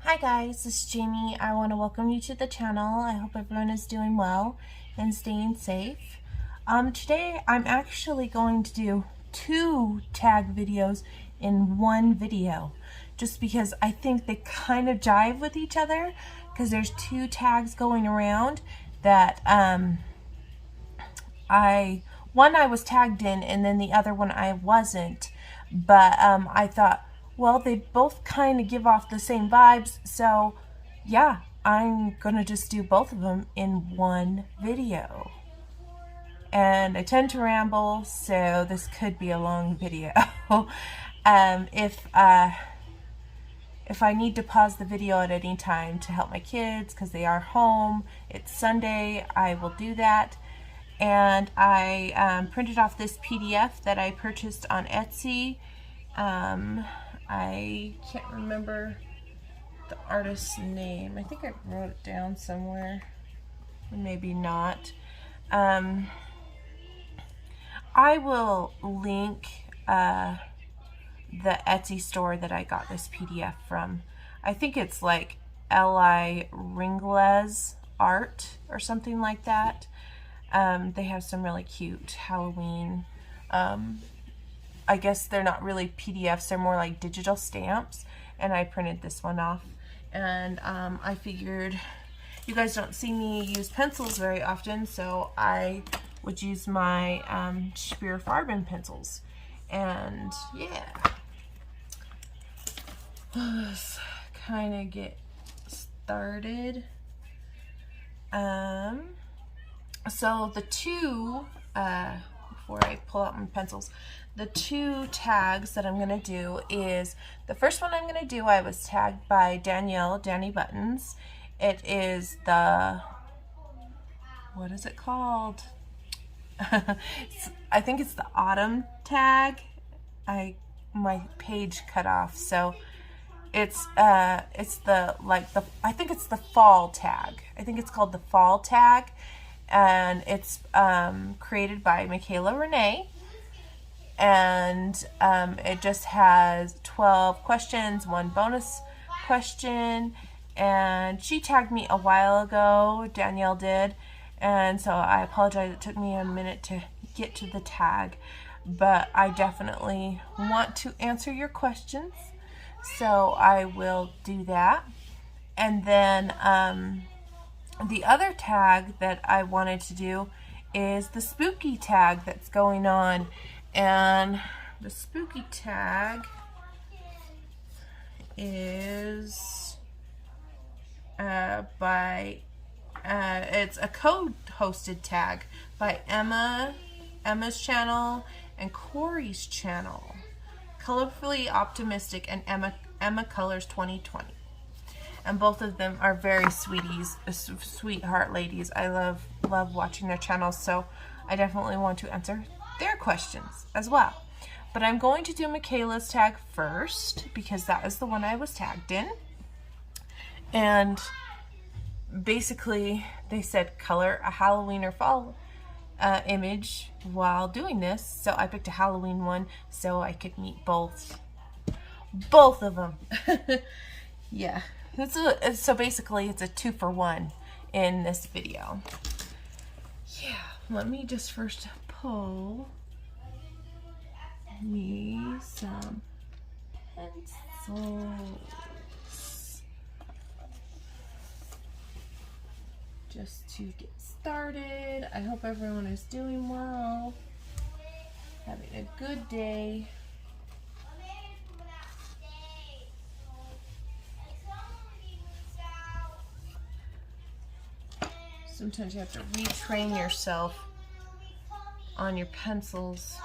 Hi guys, this is Jamie. I want to welcome you to the channel. I hope everyone is doing well and staying safe. Today I'm actually going to do 2 tag videos in one video, just because I think they kind of jive with each other, because there's 2 tags going around that one I was tagged in and then the other one I wasn't, but I thought, well, they both kind of give off the same vibes, so yeah, I'm gonna just do both of them in one video. And I tend to ramble, so this could be a long video. If I need to pause the video at any time to help my kids because they are home, it's Sunday, I will do that. And I printed off this PDF that I purchased on Etsy. I can't remember the artist's name. I think I wrote it down somewhere. Maybe not. I will link the Etsy store that I got this PDF from. I think it's like L.I. Ringles Art or something like that. They have some really cute Halloween, I guess they're not really PDFs, they're more like digital stamps, and I printed this one off. And I figured you guys don't see me use pencils very often, so I would use my Spear Farben pencils. And yeah, let's kind of get started. So the 2, before I pull out my pencils, the 2 tags that I'm going to do is, the first one I'm going to do, I was tagged by Danielle, Danny Buttons. It is the, what is it called? I think it's the autumn tag. My page cut off, so it's the, I think it's the fall tag. I think it's called the fall tag. And it's created by Michaela Renee, and it just has 12 questions, 1 bonus question, and she tagged me a while ago, Danielle did, and so I apologize, it took me a minute to get to the tag, but I definitely want to answer your questions, so I will do that. And then the other tag that I wanted to do is the spooky tag that's going on. And the spooky tag is it's a co-hosted tag by Emma's channel and Corey's channel, Colorfully Optimistic and Emma Colors 2020. And both of them are very sweetheart ladies. I love watching their channels, so I definitely want to answer their questions as well. But I'm going to do Michaela's tag first, because that is the one I was tagged in. And basically, they said color a Halloween or fall image while doing this, so I picked a Halloween one so I could meet both of them. Yeah. So basically it's a 2-for-1 in this video. Yeah, let me just first pull me some pencils just to get started. I hope everyone is doing well, having a good day. Sometimes you have to retrain yourself on your pencils.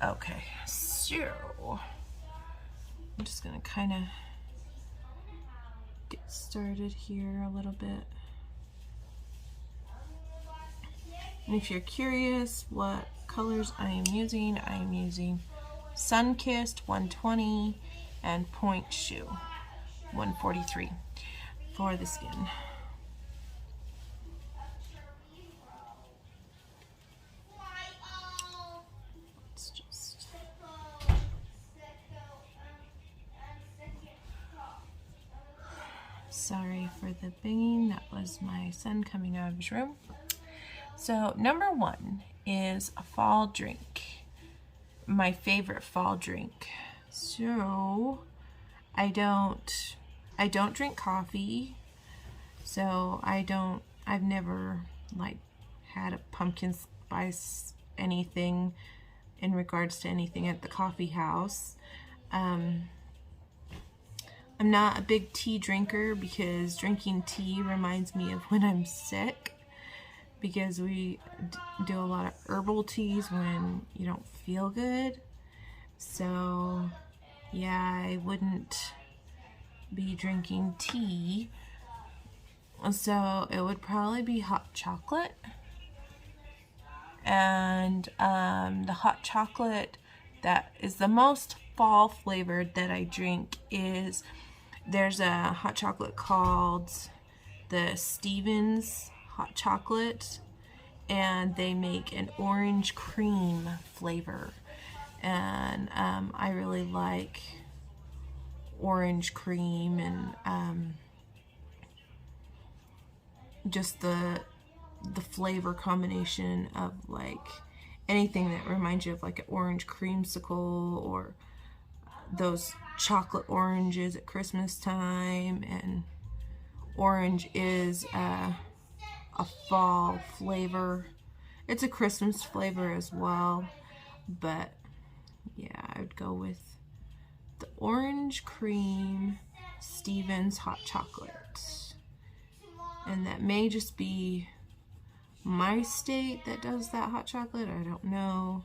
Okay, so I'm just gonna kind of get started here a little bit. And if you're curious what colors I am using Sunkissed 120 and Point Shoe 143 for the skin. Let's just Sorry for the banging. That was my son coming out of his room. So number 1 is a fall drink. My favorite fall drink. So I don't drink coffee. So I've never like had a pumpkin spice anything in regards to anything at the coffee house. I'm not a big tea drinker because drinking tea reminds me of when I'm sick, because we do a lot of herbal teas when you don't feel good. So yeah, I wouldn't be drinking tea. So it would probably be hot chocolate. And the hot chocolate that is the most fall flavored that I drink is, there's a hot chocolate called the Stevens hot chocolate, and they make an orange cream flavor, and I really like orange cream, and just the flavor combination of like anything that reminds you of like an orange creamsicle or those chocolate oranges at Christmas time. And orange is a fall flavor. It's a Christmas flavor as well, but yeah, I would go with the orange cream Stevens hot chocolate. And that may just be my state that does that hot chocolate. I don't know.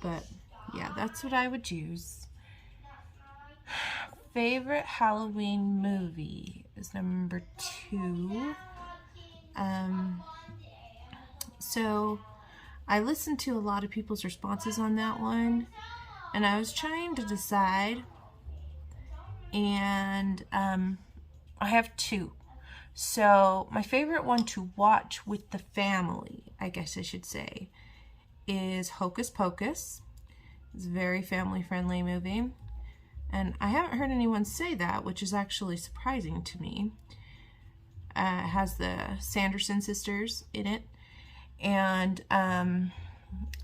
But yeah, that's what I would choose. Favorite Halloween movie is number 2. So I listened to a lot of people's responses on that one, and I was trying to decide, and I have 2. So my favorite one to watch with the family, I guess I should say, is Hocus Pocus. It's a very family-friendly movie, and I haven't heard anyone say that, which is actually surprising to me. It has the Sanderson sisters in it, and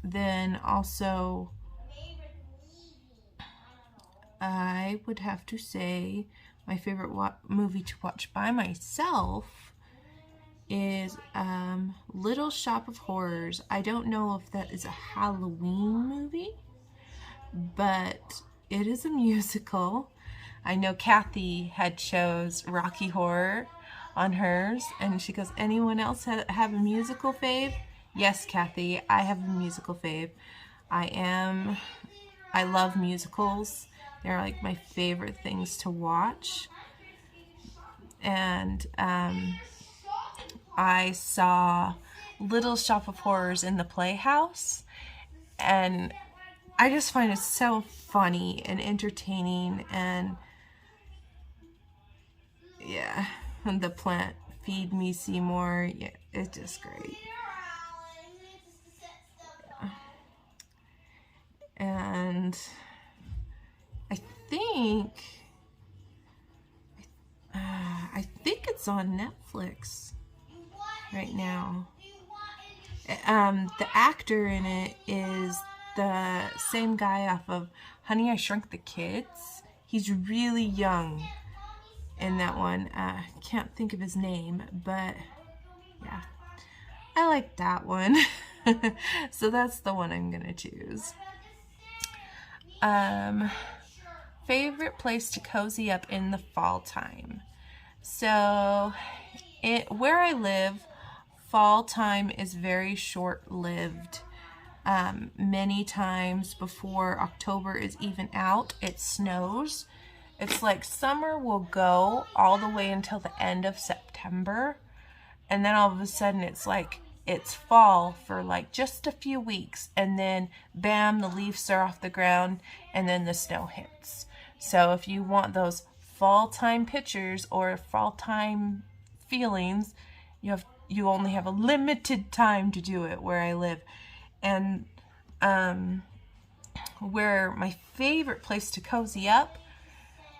then also I would have to say my favorite movie to watch by myself is Little Shop of Horrors. I don't know if that is a Halloween movie, but it is a musical. I know Kathy had chose Rocky Horror on hers, and she goes, anyone else have a musical fave? Yes, Kathy, I have a musical fave. I love musicals. They're like my favorite things to watch. And I saw Little Shop of Horrors in the Playhouse, and I just find it so funny and entertaining, and yeah, and the plant Feed Me Seymour, yeah, it's just great. Yeah. And I think it's on Netflix right now. The actor in it is the same guy off of Honey, I Shrunk the Kids. He's really young in that one. Can't think of his name, but yeah, I like that one. So that's the one I'm gonna choose. Favorite place to cozy up in the fall time. So where I live, fall time is very short-lived. Many times before October is even out, it snows. It's like summer will go all the way until the end of September, and then all of a sudden it's like it's fall for like just a few weeks, and then bam, the leaves are off the ground, and then the snow hits. So if you want those fall time pictures or fall time feelings, you only have a limited time to do it where I live. And where my favorite place to cozy up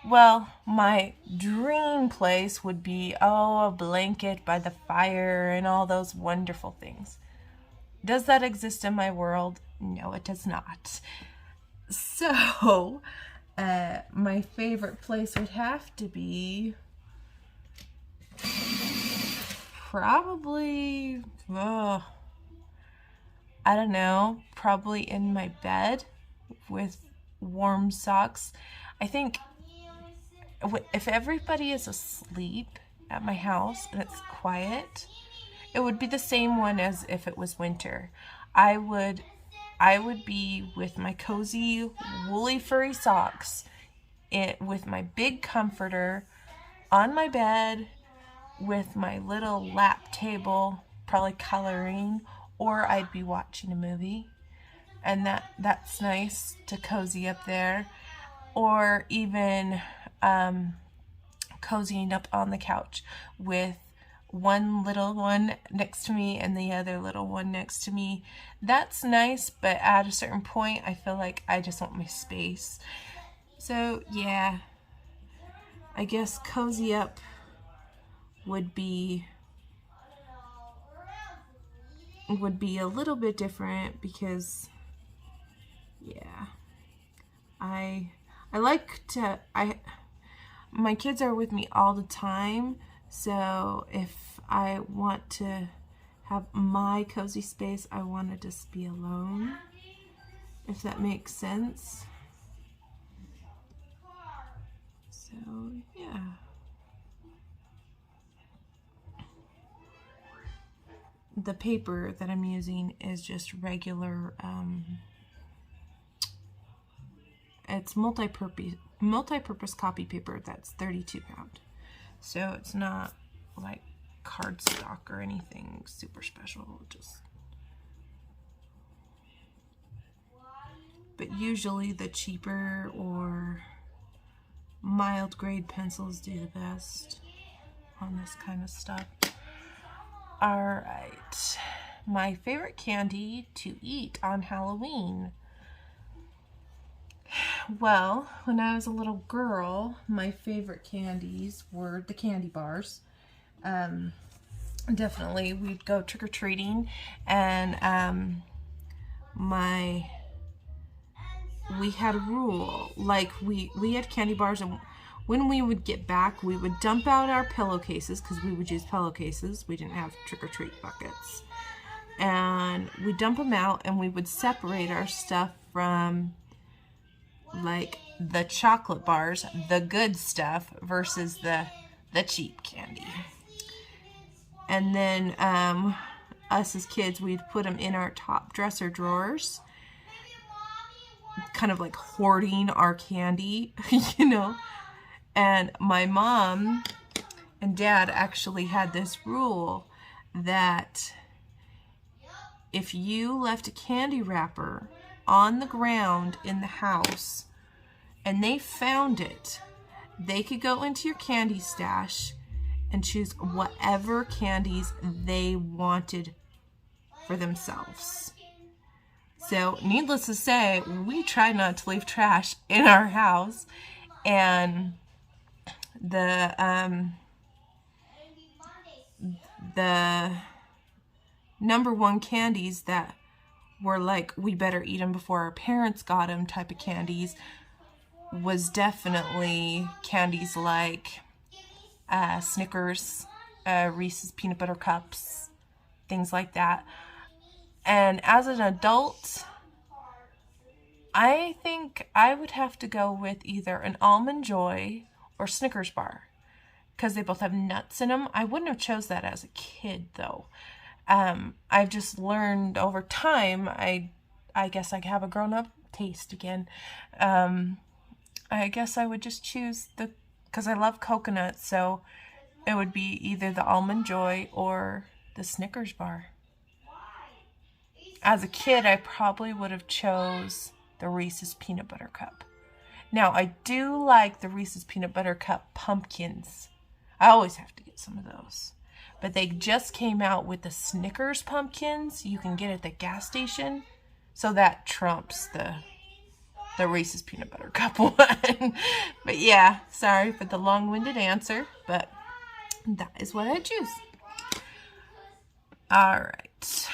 Well, my dream place would be, a blanket by the fire and all those wonderful things. Does that exist in my world? No, it does not. So, my favorite place would have to be probably, I don't know, probably in my bed with warm socks. I think if everybody is asleep at my house and it's quiet, it would be the same one as if it was winter. I would be with my cozy woolly furry socks, with my big comforter on my bed, with my little lap table, probably coloring, or I'd be watching a movie, and that's nice to cozy up there, or even cozying up on the couch with one little one next to me and the other little one next to me. That's nice, but at a certain point I feel like I just want my space. So yeah, I guess cozy up would be a little bit different, because yeah, I like to, my kids are with me all the time, so if I want to have my cozy space, I want to just be alone, if that makes sense. So yeah. The paper that I'm using is just regular, it's multi-purpose copy paper that's 32 pound. So it's not like cardstock or anything super special, but usually the cheaper or mild grade pencils do the best on this kind of stuff. Alright, my favorite candy to eat on Halloween. Well, when I was a little girl, my favorite candies were the candy bars. Definitely, we'd go trick-or-treating, and we had a rule, like we had candy bars, and when we would get back, we would dump out our pillowcases, because we would use pillowcases. We didn't have trick-or-treat buckets. And we dump them out, and we would separate our stuff from, like, the chocolate bars, the good stuff, versus the cheap candy. And then us as kids, we'd put them in our top dresser drawers, kind of like hoarding our candy, you know. And my mom and dad actually had this rule that if you left a candy wrapper on the ground in the house and they found it, they could go into your candy stash and choose whatever candies they wanted for themselves. So needless to say, we tried not to leave trash in our house, and the number one candies that were like, we better eat them before our parents got them type of candies, was definitely candies like Snickers, Reese's Peanut Butter Cups, things like that. And as an adult, I think I would have to go with either an Almond Joy or Snickers bar, because they both have nuts in them. I wouldn't have chose that as a kid, though. I've just learned over time, I guess I have a grown-up taste again. I guess I would just choose because I love coconut, so it would be either the Almond Joy or the Snickers bar. As a kid, I probably would have chose the Reese's Peanut Butter Cup. Now, I do like the Reese's Peanut Butter Cup pumpkins. I always have to get some of those. But they just came out with the Snickers pumpkins you can get at the gas station. So that trumps the the Reese's Peanut Butter Cup one. But yeah, sorry for the long-winded answer, but that is what I choose. All right.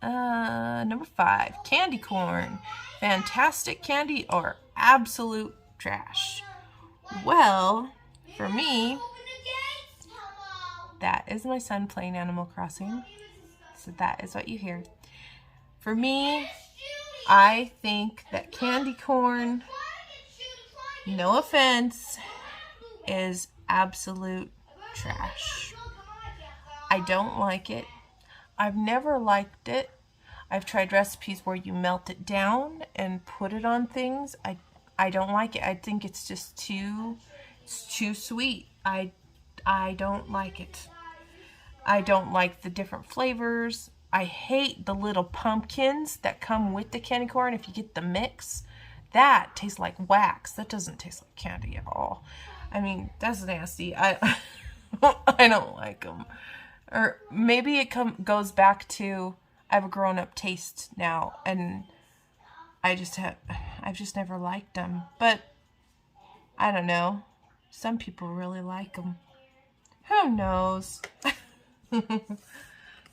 Number 5, candy corn. Fantastic candy or absolute trash? Well, for me, that is my son playing Animal Crossing. So that is what you hear. For me, I think that candy corn, no offense, is absolute trash. I don't like it. I've never liked it. I've tried recipes where you melt it down and put it on things. I don't like it. I think it's just too sweet. I don't like it. I don't like the different flavors. I hate the little pumpkins that come with the candy corn. If you get the mix, that tastes like wax. That doesn't taste like candy at all. I mean, that's nasty. I don't like them. Or maybe it goes back to I have a grown-up taste now, and I've just never liked them. But I don't know. Some people really like them. Who knows?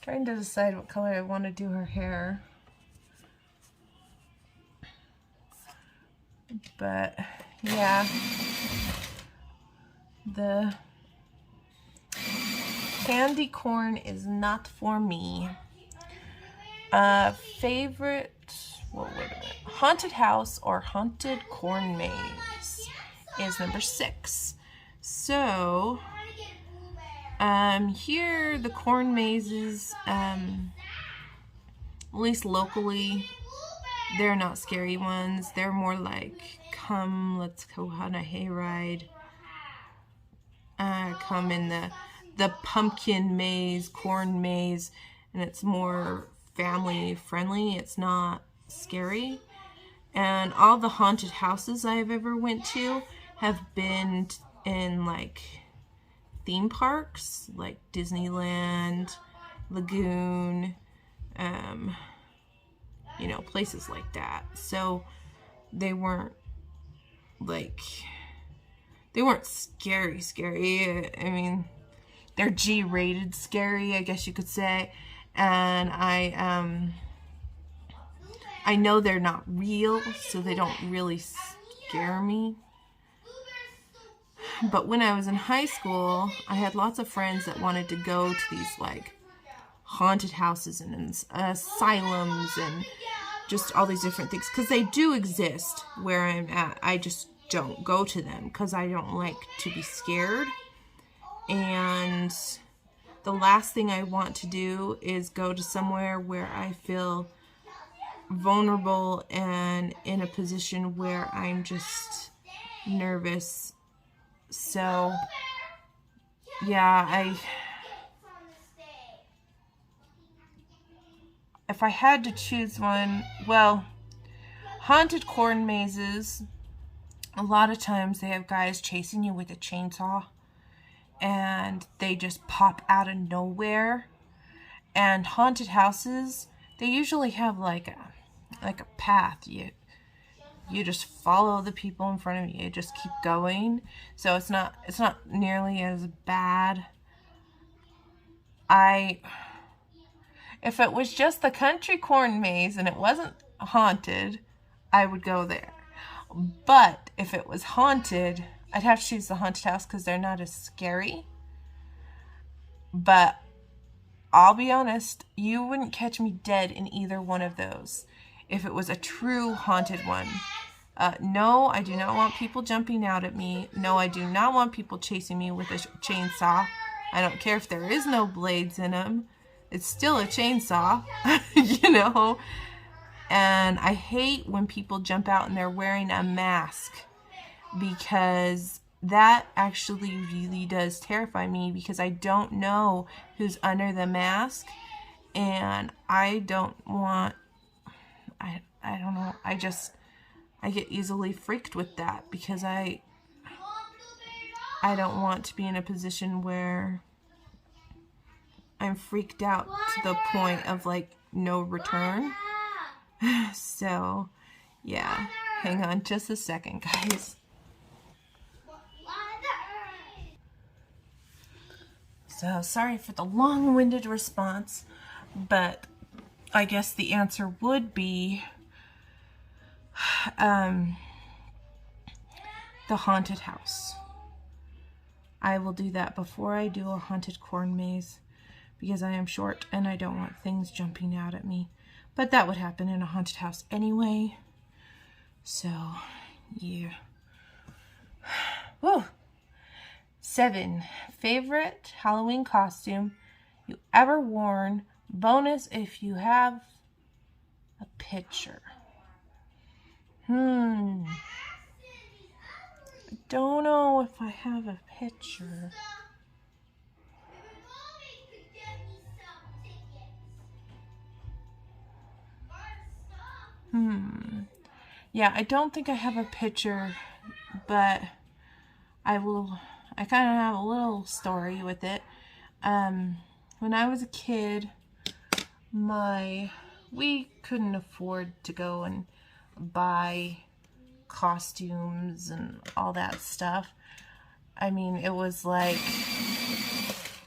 Trying to decide what color I want to do her hair. But yeah, the candy corn is not for me. Favorite, well, wait a minute. Haunted house or haunted corn maze is number 6. So, here the corn mazes, at least locally, they're not scary ones. They're more like, come, let's go on a hayride. Come in the pumpkin maze, corn maze, and it's more family friendly. It's not scary. And all the haunted houses I've ever went to have been in like theme parks, like Disneyland, Lagoon, you know, places like that. So they weren't scary. I mean, they're G-rated scary, I guess you could say. And I know they're not real, so they don't really scare me. But when I was in high school, I had lots of friends that wanted to go to these like haunted houses and asylums and just all these different things, because they do exist where I'm at. I just don't go to them because I don't like to be scared. And the last thing I want to do is go to somewhere where I feel vulnerable and in a position where I'm just nervous. So, yeah, if I had to choose one, well, haunted corn mazes, a lot of times they have guys chasing you with a chainsaw, and they just pop out of nowhere. And haunted houses, they usually have like a path. You just follow the people in front of you. You just keep going. So it's not nearly as bad. If it was just the country corn maze and it wasn't haunted, I would go there. But if it was haunted, I'd have to choose the haunted house because they're not as scary. But I'll be honest, you wouldn't catch me dead in either one of those if it was a true haunted one. No, I do not want people jumping out at me. No, I do not want people chasing me with a chainsaw. I don't care if there is no blades in them. It's still a chainsaw, you know. And I hate when people jump out and they're wearing a mask, because that actually really does terrify me, because I don't know who's under the mask, and I don't want, I don't know, I get easily freaked with that, because I don't want to be in a position where I'm freaked out to the point of like no return. So, yeah. Hang on just a second, guys. So sorry for the long-winded response, but I guess the answer would be the haunted house. I will do that before I do a haunted corn maze because I am short and I don't want things jumping out at me. But that would happen in a haunted house anyway. So, yeah. Whew. 7. Favorite Halloween costume you ever worn. Bonus if you have a picture. I don't know if I have a picture. Yeah, I don't think I have a picture, but I kind of have a little story with it. When I was a kid, we couldn't afford to go and buy costumes and all that stuff. I mean, it was like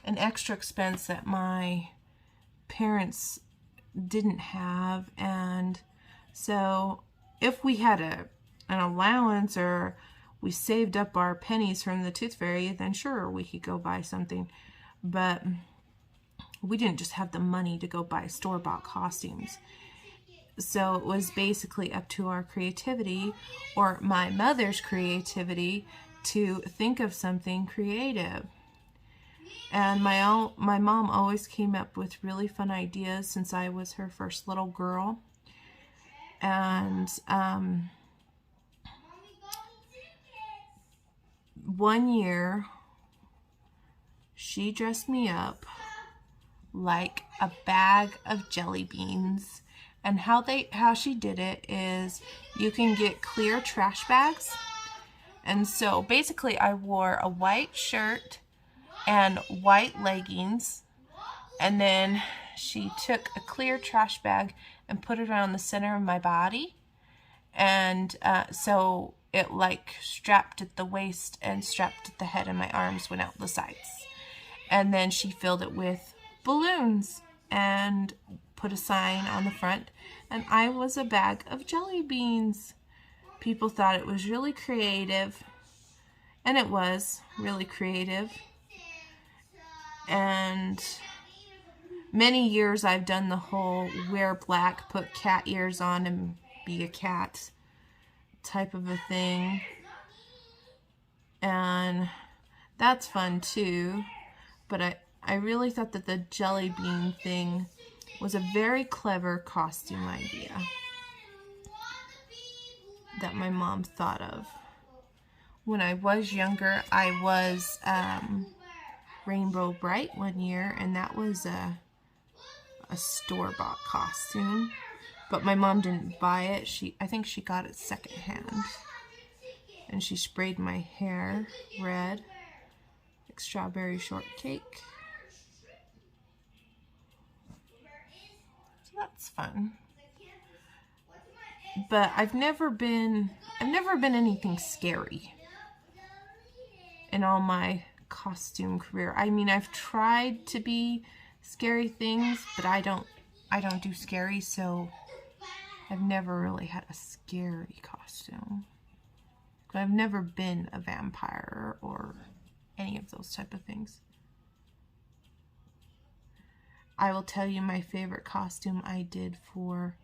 an extra expense that my parents didn't have, and so if we had an allowance or we saved up our pennies from the Tooth Fairy, then sure, we could go buy something. But we didn't just have the money to go buy store-bought costumes. So it was basically up to our creativity, or my mother's creativity, to think of something creative. And my mom always came up with really fun ideas since I was her first little girl. And one year, she dressed me up like a bag of jelly beans. And how she did it is you can get clear trash bags. And so basically I wore a white shirt and white leggings, and then she took a clear trash bag and put it around the center of my body, and so it like strapped at the waist and strapped at the head, and my arms went out the sides. And then she filled it with balloons and put a sign on the front, and I was a bag of jelly beans. People thought it was really creative, and it was really creative. And many years I've done the whole wear black, put cat ears on, and be a cat type of a thing. And that's fun too. But I really thought that the jelly bean thing was a very clever costume idea that my mom thought of. When I was younger, I was Rainbow Bright one year, and that was a store-bought costume, but my mom didn't buy it. I think she got it secondhand, and she sprayed my hair red like strawberry shortcake. So that's fun. But I've never been anything scary in all my costume career. I mean, I've tried to be scary things, but I don't do scary, so I've never really had a scary costume. I've never been a vampire or any of those type of things. I will tell you my favorite costume I did for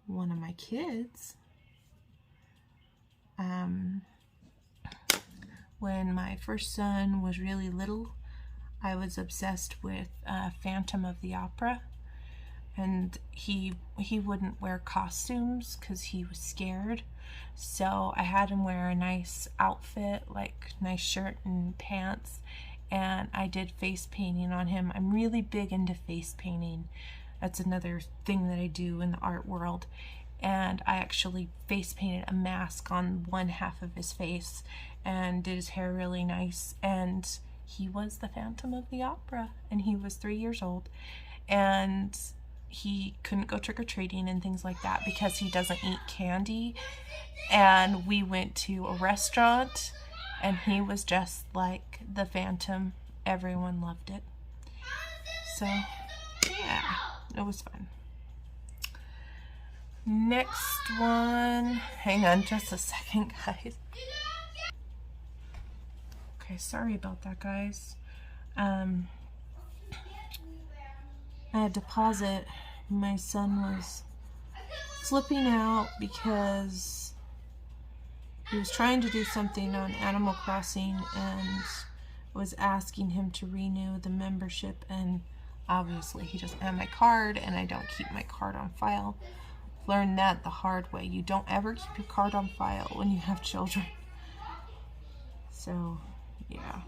one of my kids. When my first son was really little, I was obsessed with Phantom of the Opera, and he wouldn't wear costumes because he was scared. So I had him wear a nice outfit, like nice shirt and pants, and I did face painting on him. I'm really big into face painting. That's another thing that I do in the art world. And I actually face painted a mask on one half of his face and did his hair really nice. And he was the Phantom of the Opera, and he was 3 years old. And he couldn't go trick-or-treating and things like that because he doesn't eat candy. And we went to a restaurant and he was just like the Phantom. Everyone loved it. So yeah, it was fun. Next one, hang on just a second, guys. Okay, sorry about that, guys. I had to pause it. My son was flipping out because he was trying to do something on Animal Crossing and was asking him to renew the membership, and obviously he doesn't have my card and I don't keep my card on file. Learned that the hard way. You don't ever keep your card on file when you have children. So yeah.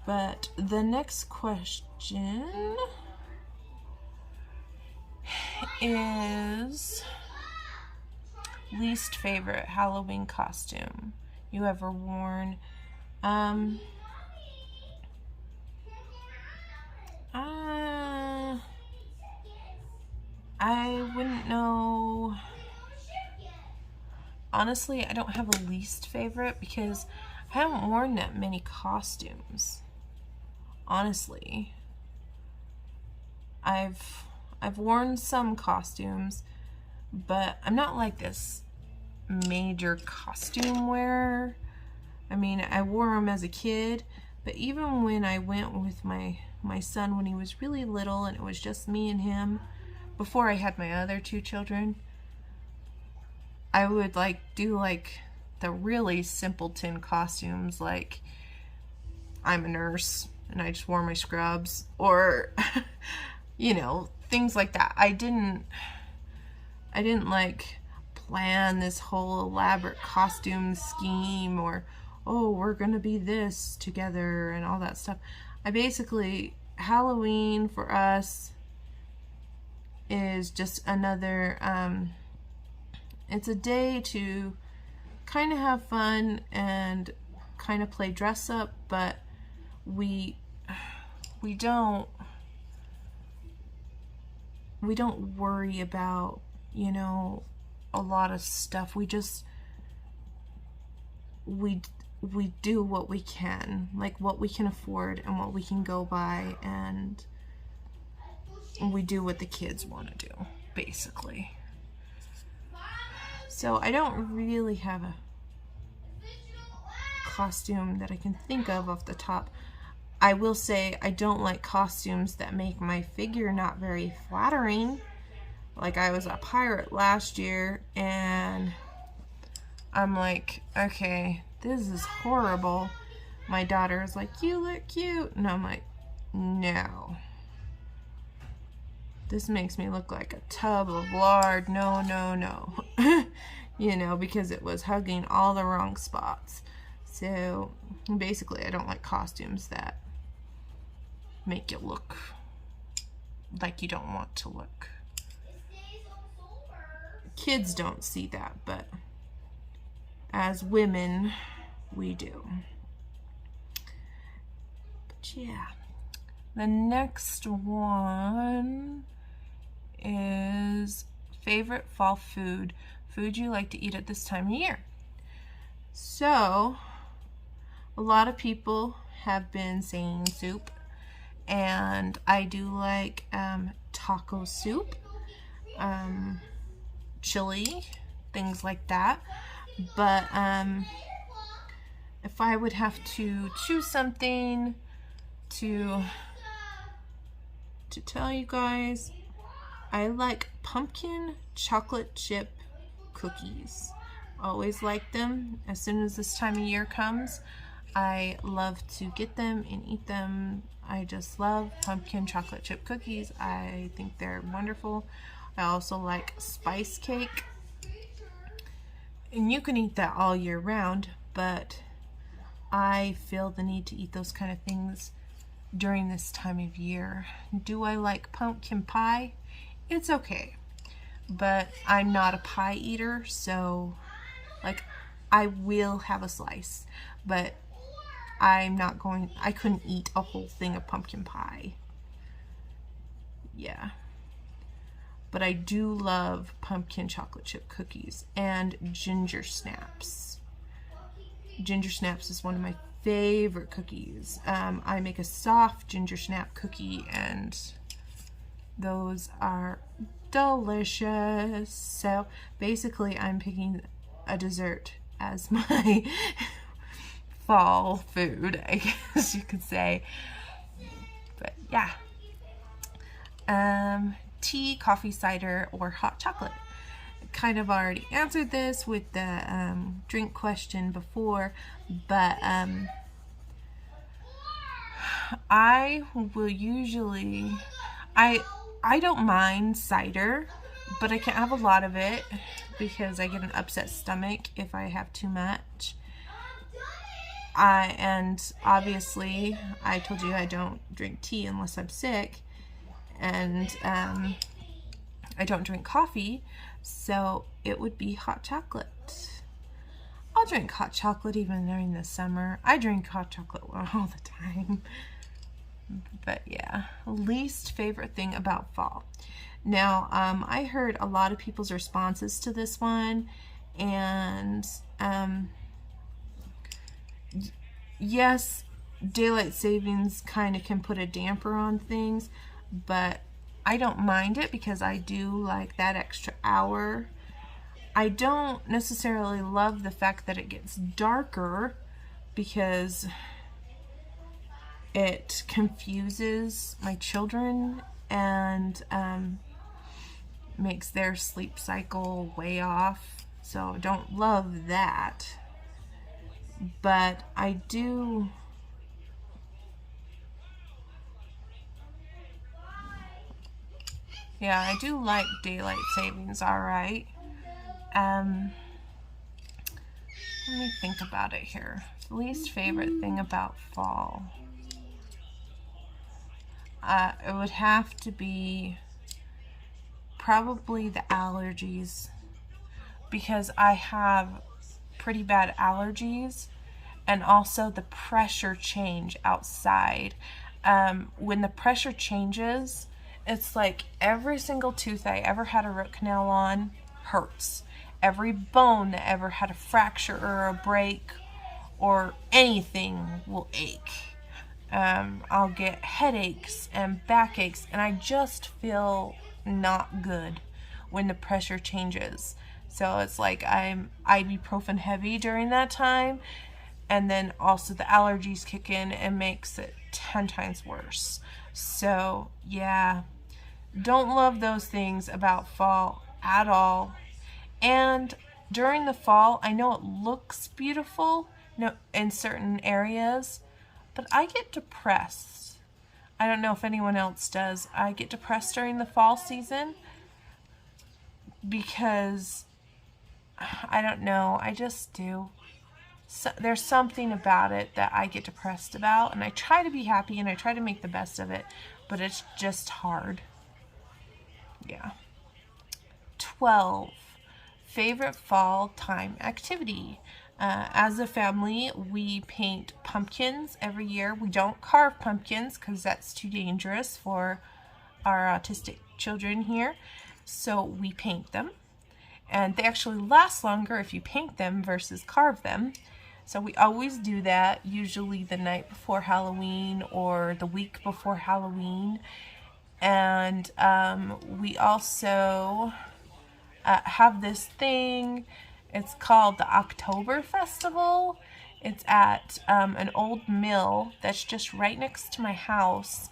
But the next question is least favorite Halloween costume you ever worn. I wouldn't know. Honestly, I don't have a least favorite because I haven't worn that many costumes. Honestly, I've worn some costumes, but I'm not like this major costume wearer. I mean, I wore them as a kid, but even when I went with my son when he was really little and it was just me and him, before I had my other two children, I would like do like the really simpleton costumes, like I'm a nurse and I just wore my scrubs, or you know, things like that. I didn't like plan this whole elaborate costume scheme, or oh, we're gonna be this together and all that stuff. I basically, Halloween for us is just another, it's a day to kind of have fun and kind of play dress up, but we don't worry about, you know, a lot of stuff. We do what we can, like what we can afford and what we can go by, and we do what the kids want to do, basically. So I don't really have a costume that I can think of off the top. I will say I don't like costumes that make my figure not very flattering. Like, I was a pirate last year and I'm like, okay, this is horrible. My daughter is like, you look cute. And I'm like, no. This makes me look like a tub of lard. No, no, no. You know, because it was hugging all the wrong spots. So basically, I don't like costumes that make you look like you don't want to look. Kids don't see that, but as women, we do. But yeah. The next one is favorite fall food. Food you like to eat at this time of year. So, a lot of people have been saying soup, and I do like taco soup, chili, things like that. But if I would have to choose something to tell you guys, I like pumpkin chocolate chip cookies. Always like them. As soon as this time of year comes, I love to get them and eat them. I just love pumpkin chocolate chip cookies. I think they're wonderful. I also like spice cake. And you can eat that all year round, but I feel the need to eat those kind of things during this time of year. Do I like pumpkin pie? It's okay, but I'm not a pie eater, so like I will have a slice, but I couldn't eat a whole thing of pumpkin pie. Yeah. but I do love pumpkin chocolate chip cookies and ginger snaps. Ginger snaps is one of my favorite cookies. I make a soft ginger snap cookie, and those are delicious. So basically I'm picking a dessert as my fall food, I guess you could say. But yeah. Tea, coffee, cider, or hot chocolate. Kind of already answered this with the drink question before, but I will usually, I don't mind cider, but I can't have a lot of it because I get an upset stomach if I have too much. And obviously I told you I don't drink tea unless I'm sick, and I don't drink coffee, so it would be hot chocolate. I'll drink hot chocolate even during the summer. I drink hot chocolate all the time. But yeah, least favorite thing about fall. Now, I heard a lot of people's responses to this one, and yes, daylight savings kind of can put a damper on things, but I don't mind it because I do like that extra hour. I don't necessarily love the fact that it gets darker because it confuses my children and makes their sleep cycle way off. So I don't love that. But I do... Yeah, I do like daylight savings, alright. Let me think about it here. Least favorite thing about fall. It would have to be probably the allergies, because I have pretty bad allergies, and also the pressure change outside. When the pressure changes, it's like every single tooth I ever had a root canal on hurts. Every bone that ever had a fracture or a break or anything will ache. I'll get headaches and backaches, and I just feel not good when the pressure changes. So it's like I'm ibuprofen heavy during that time, and then also the allergies kick in and makes it 10 times worse. So yeah, don't love those things about fall at all. And during the fall, I know it looks beautiful in certain areas, but I get depressed. I don't know if anyone else does. I get depressed during the fall season because, I don't know, I just do. So, there's something about it that I get depressed about, and I try to be happy and I try to make the best of it, but it's just hard. Yeah. 12. Favorite fall time activity. As a family, we paint pumpkins every year. We don't carve pumpkins because that's too dangerous for our autistic children here. So we paint them. And they actually last longer if you paint them versus carve them. So we always do that, usually the night before Halloween or the week before Halloween. And we also have this thing. It's called the October Festival. It's at an old mill that's just right next to my house,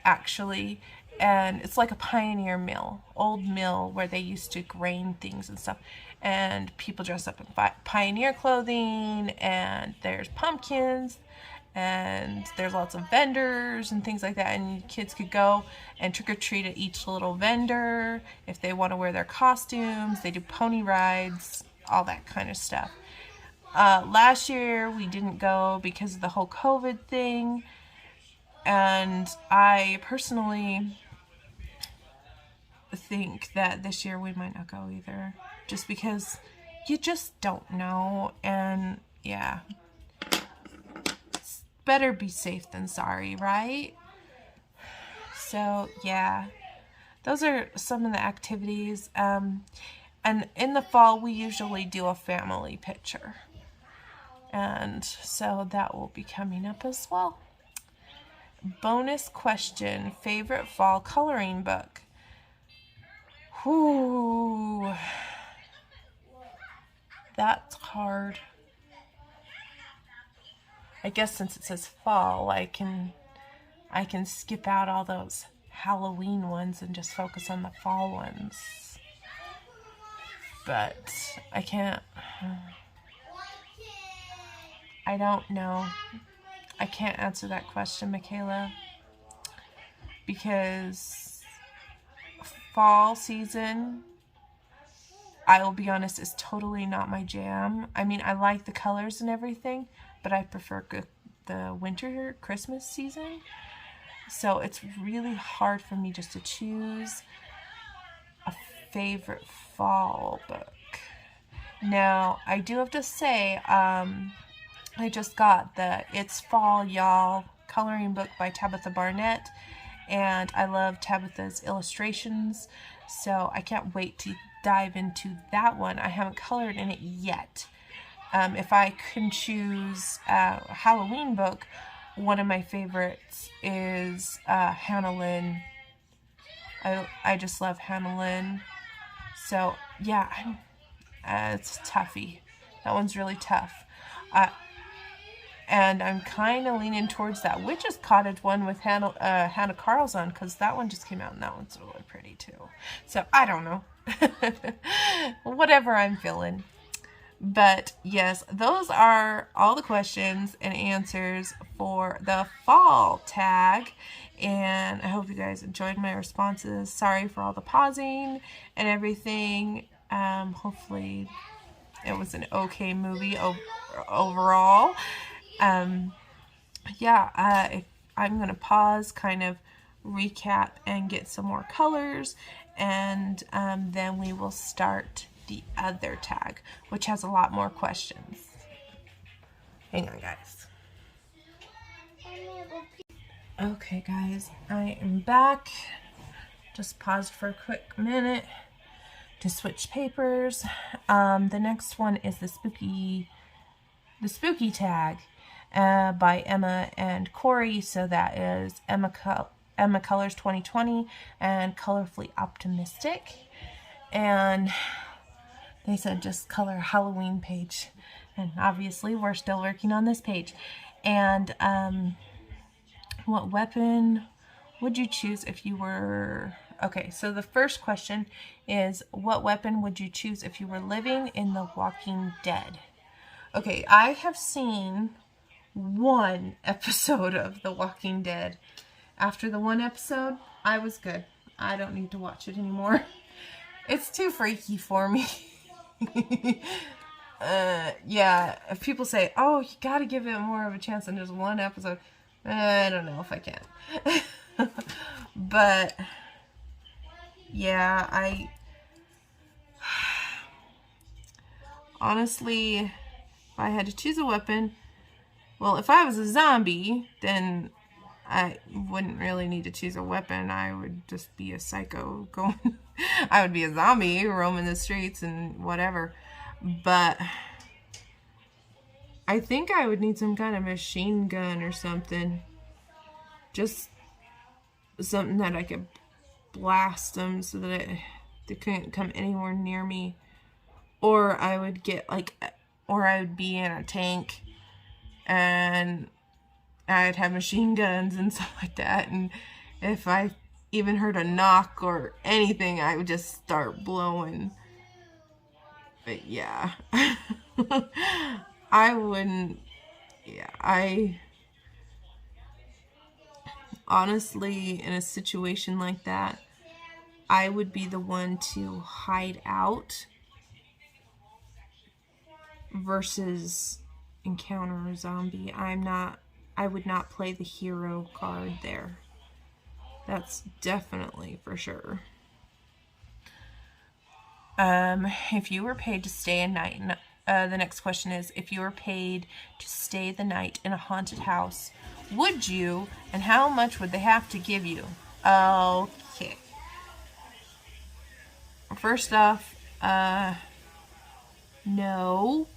actually. And it's like a pioneer mill, old mill where they used to grain things and stuff. And people dress up in pioneer clothing, and there's pumpkins, and there's lots of vendors and things like that, and kids could go and trick-or-treat at each little vendor if they want to wear their costumes. They do pony rides, all that kind of stuff. Last year we didn't go because of the whole COVID thing, and I personally think that this year we might not go either, just because you just don't know. And yeah, better be safe than sorry, right? So yeah, those are some of the activities. And in the fall, we usually do a family picture. And so that will be coming up as well. Bonus question, favorite fall coloring book? Whoo, that's hard. I guess since it says fall, I can skip out all those Halloween ones and just focus on the fall ones. But I can't. I don't know. I can't answer that question, Michaela, because fall season, I will be honest, is totally not my jam. I mean, I like the colors and everything, but I prefer the winter Christmas season. So it's really hard for me just to choose a favorite fall book. Now, I do have to say, I just got the It's Fall, Y'all coloring book by Tabitha Barnett, and I love Tabitha's illustrations, so I can't wait to dive into that one. I haven't colored in it yet. If I can choose a Halloween book, one of my favorites is Hannah Lynn. I just love Hannah Lynn. So, yeah, it's toughy. That one's really tough. And I'm kind of leaning towards that Witch's Cottage one with Hannah Carlson, because that one just came out and that one's really pretty too. So I don't know. Whatever I'm feeling. But yes, those are all the questions and answers for the fall tag. And I hope you guys enjoyed my responses. Sorry for all the pausing and everything. Hopefully it was an okay movie overall. If I'm going to pause, kind of recap and get some more colors, and then we will start the other tag, which has a lot more questions. Hang on, guys. Okay, guys, I am back. Just paused for a quick minute to switch papers. The next one is the spooky tag. By Emma and Corey, so that is Emma Colors 2020 and Colorfully Optimistic, and they said just color Halloween page, and obviously we're still working on this page. And what weapon would you choose if you were... Okay, so the first question is, what weapon would you choose if you were living in The Walking Dead? Okay, I have seen one episode of The Walking Dead. After the one episode, I was good. I don't need to watch it anymore. It's too freaky for me. Yeah, if people say, oh, you gotta give it more of a chance than just one episode, I don't know if I can. But yeah, honestly, if I had to choose a weapon, well, if I was a zombie, then I wouldn't really need to choose a weapon. I would just be a psycho going. I would be a zombie roaming the streets and whatever. But I think I would need some kind of machine gun or something. Just something that I could blast them so that they couldn't come anywhere near me. Or I would get or I would be in a tank and I'd have machine guns and stuff like that, and if I even heard a knock or anything, I would just start blowing. But yeah, I wouldn't, I honestly, in a situation like that, I would be the one to hide out versus encounter a zombie. I would not play the hero card there. That's definitely for sure. If you were paid to stay a night, the next question is, if you were paid to stay the night in a haunted house, would you, and how much would they have to give you? Okay. first off, no.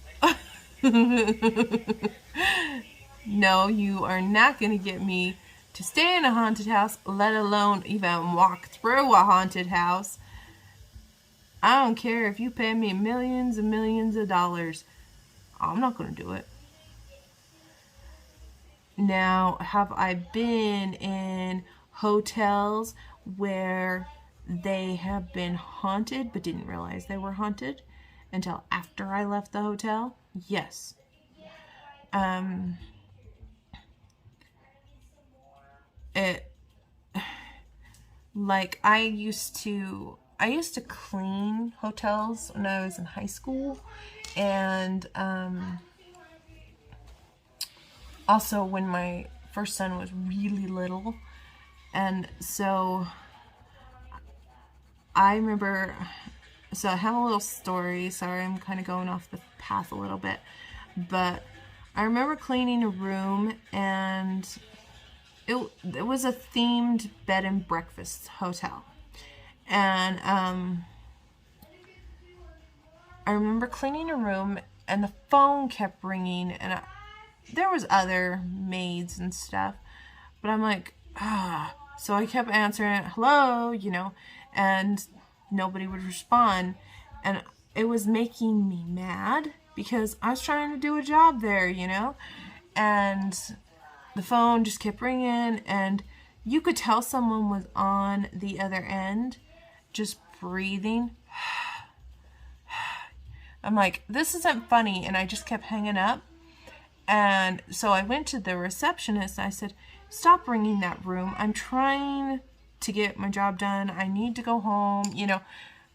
No, you are not going to get me to stay in a haunted house, let alone even walk through a haunted house. I don't care if you pay me millions and millions of dollars. I'm not going to do it. Now, have I been in hotels where they have been haunted but didn't realize they were haunted until after I left the hotel? Yes. Like I used to clean hotels when I was in high school, and also when my first son was really little. And so I remember, so I have a little story. Sorry, I'm kind of going off the path a little bit, but I remember cleaning a room, and it was a themed bed and breakfast hotel. And I remember cleaning a room, and the phone kept ringing, and there was other maids and stuff, but I'm like, so I kept answering it, hello, and nobody would respond, and it was making me mad because I was trying to do a job there, and the phone just kept ringing, and you could tell someone was on the other end, just breathing. I'm like, this isn't funny, and I just kept hanging up. And so I went to the receptionist, and I said, stop ringing that room. I'm trying to get my job done. I need to go home. I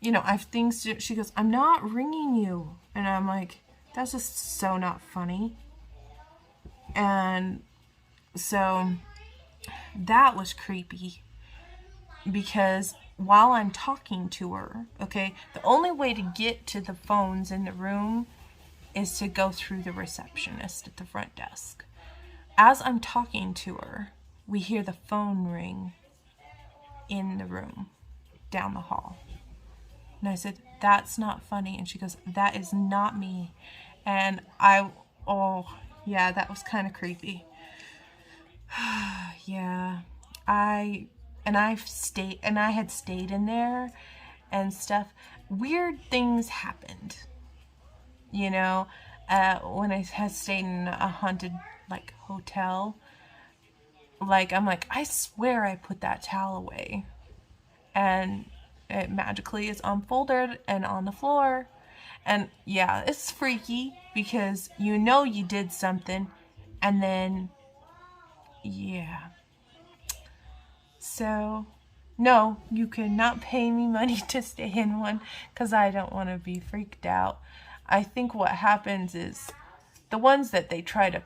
have things to do. She goes, I'm not ringing you. And I'm like, that's just so not funny. And so that was creepy, because while I'm talking to her, okay, the only way to get to the phones in the room is to go through the receptionist at the front desk. As I'm talking to her, we hear the phone ring in the room down the hall. And I said, that's not funny. And she goes, that is not me. And that was kind of creepy. Yeah, I had stayed in there and stuff. Weird things happened, when I had stayed in a haunted hotel. I'm like, I swear I put that towel away, and it magically is unfolded and on the floor. And yeah, it's freaky because you did something, and then yeah. So, no, you cannot pay me money to stay in one, because I don't want to be freaked out. I think what happens is the ones that they try to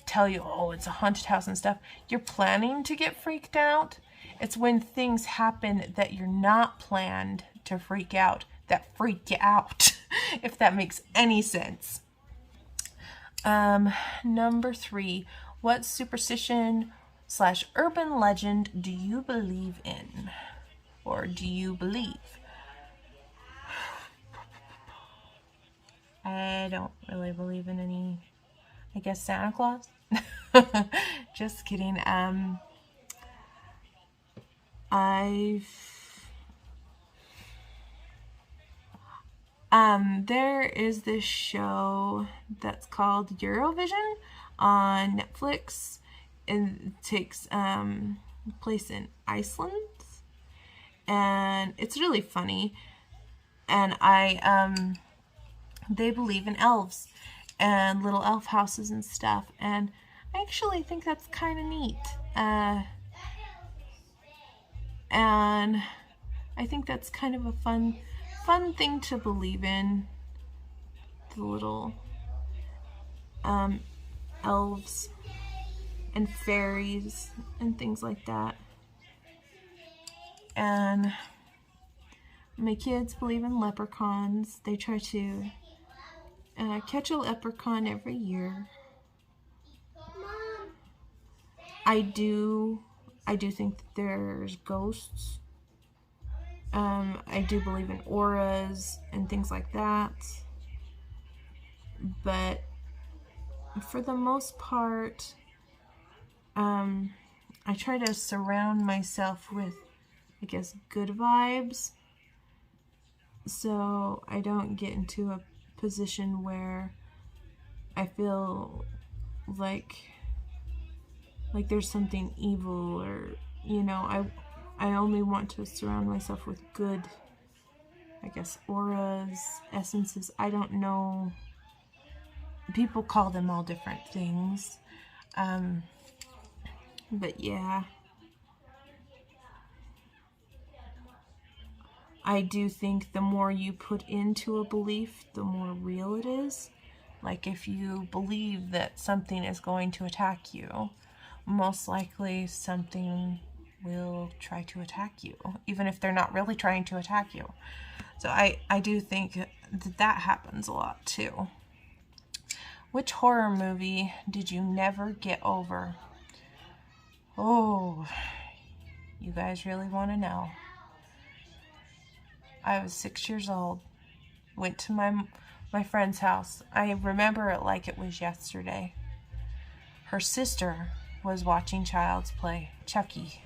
tell you, oh, it's a haunted house and stuff, you're planning to get freaked out. It's when things happen that you're not planned to freak out that freak you out, if that makes any sense. Number 3, what superstition / urban legend do you believe in? Or do you believe? I don't really believe in any. I guess Santa Claus? Just kidding. There is this show that's called Eurovision on Netflix, and it takes place in Iceland, and it's really funny. And they believe in elves and little elf houses and stuff, and I actually think that's kind of neat. And I think that's kind of a fun thing to believe in. The little elves and fairies and things like that. And my kids believe in leprechauns. They try to catch a leprechaun every year. I do think that there's ghosts. I do believe in auras and things like that. But for the most part, I try to surround myself with, I guess, good vibes, so I don't get into a position where I feel like there's something evil, or I only want to surround myself with good, I guess, auras, essences. I don't know. People call them all different things. But yeah. I do think the more you put into a belief, the more real it is. Like if you believe that something is going to attack you, most likely something will try to attack you, even if they're not really trying to attack you. So I do think that happens a lot too. Which horror movie did you never get over? Oh, you guys really want to know. I was 6 years old. Went to my friend's house. I remember it like it was yesterday. Her sister was watching Child's Play, Chucky.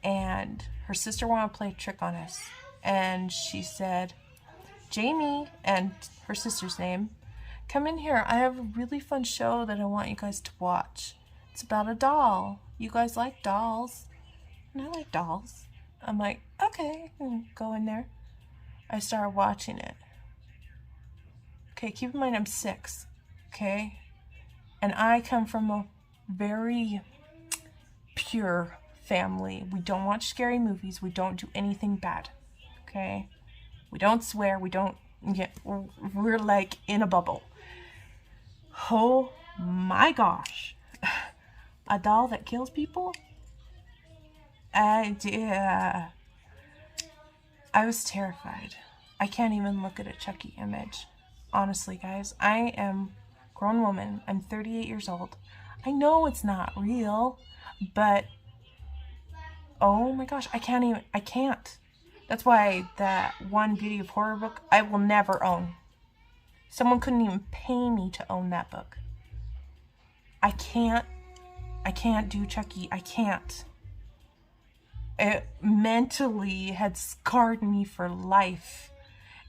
And her sister wanted to play a trick on us. And she said, Jamie, and her sister's name, come in here. I have a really fun show that I want you guys to watch. It's about a doll. You guys like dolls? And I like dolls. I'm like, okay, go in there. I started watching it. Okay, keep in mind I'm 6, okay? And I come from a very pure family. We don't watch scary movies. We don't do anything bad, okay? We don't swear. We don't, we're like in a bubble. Oh my gosh. A doll that kills people? I was terrified. I can't even look at a Chucky image. Honestly, guys, I am a grown woman. I'm 38 years old. I know it's not real, but oh my gosh, I can't. That's why that one Beauty of Horror book I will never own. Someone couldn't even pay me to own that book. I can't do Chucky. I can't. It mentally had scarred me for life.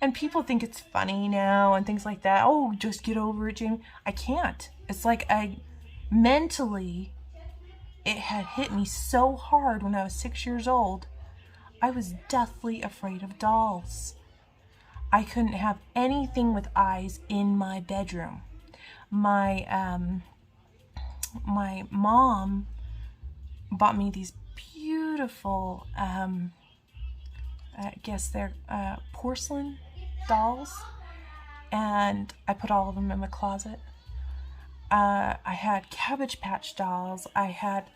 And people think it's funny now and things like that. Oh, just get over it, Jamie. I can't. It's like mentally, it had hit me so hard when I was 6 years old. I was deathly afraid of dolls. I couldn't have anything with eyes in my bedroom. My mom bought me these beautiful, I guess they're porcelain dolls, and I put all of them in my closet. I had Cabbage Patch dolls. I had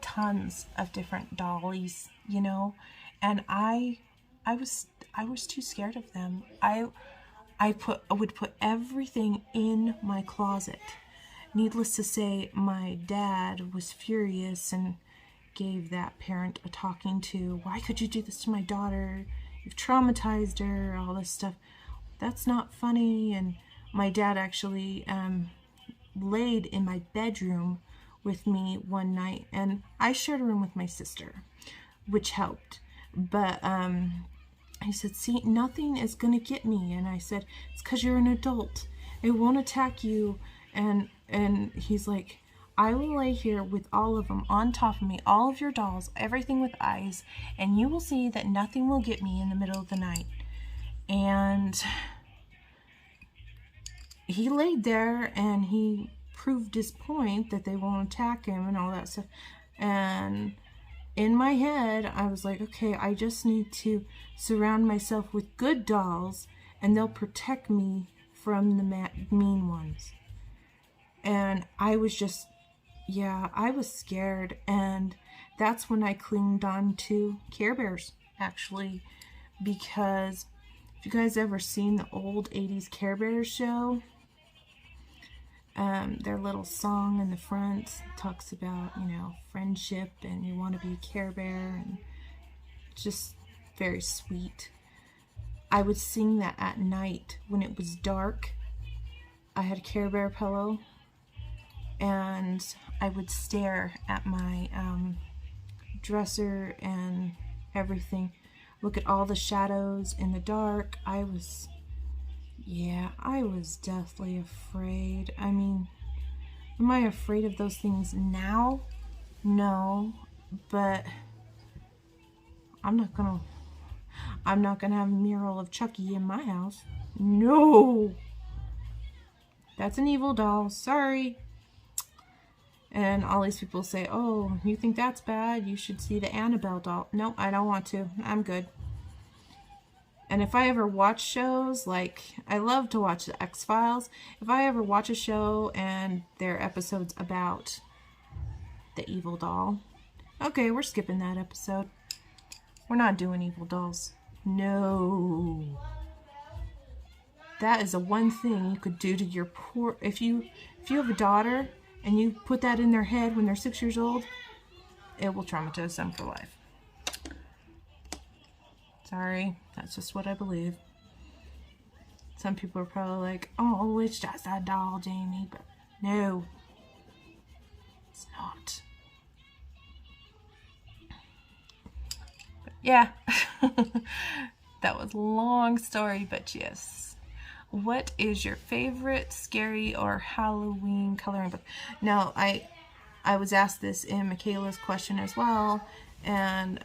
tons of different dollies, and I was too scared of them. I would put everything in my closet. Needless to say, my dad was furious and gave that parent a talking to. Why could you do this to my daughter? You've traumatized her, all this stuff. That's not funny. And my dad actually laid in my bedroom with me one night, and I shared a room with my sister, which helped. But he said, see, nothing is going to get me. And I said, it's because you're an adult. It won't attack you. And he's like, I will lay here with all of them on top of me, all of your dolls, everything with eyes, and you will see that nothing will get me in the middle of the night. And he laid there and he proved his point that they won't attack him and all that stuff. And in my head, I was like, okay, I just need to surround myself with good dolls and they'll protect me from the mean ones. And I was just, I was scared. And that's when I clinged on to Care Bears, actually. Because if you guys ever seen the old 80s Care Bears show, their little song in the front talks about, friendship and you want to be a Care Bear. And just, very sweet. I would sing that at night when it was dark. I had a Care Bear pillow, and I would stare at my dresser and everything. Look at all the shadows in the dark. I was deathly afraid. I mean, am I afraid of those things now? No, but I'm not gonna have a mural of Chucky in my house. No, that's an evil doll. Sorry. And all these people say, oh, you think that's bad? You should see the Annabelle doll. No, I don't want to. I'm good. And if I ever watch shows, like, I love to watch the X-Files. If I ever watch a show and there are episodes about the evil doll, okay, we're skipping that episode. We're not doing evil dolls. No. That is the one thing you could do to your poor... If you have a daughter and you put that in their head when they're 6 years old, it will traumatize them for life. Sorry, that's just what I believe. Some people are probably like, oh, it's just a doll, Jamie. But no, it's not. But yeah, that was a long story, but yes. What is your favorite scary or Halloween coloring book? Now, I was asked this in Michaela's question as well, and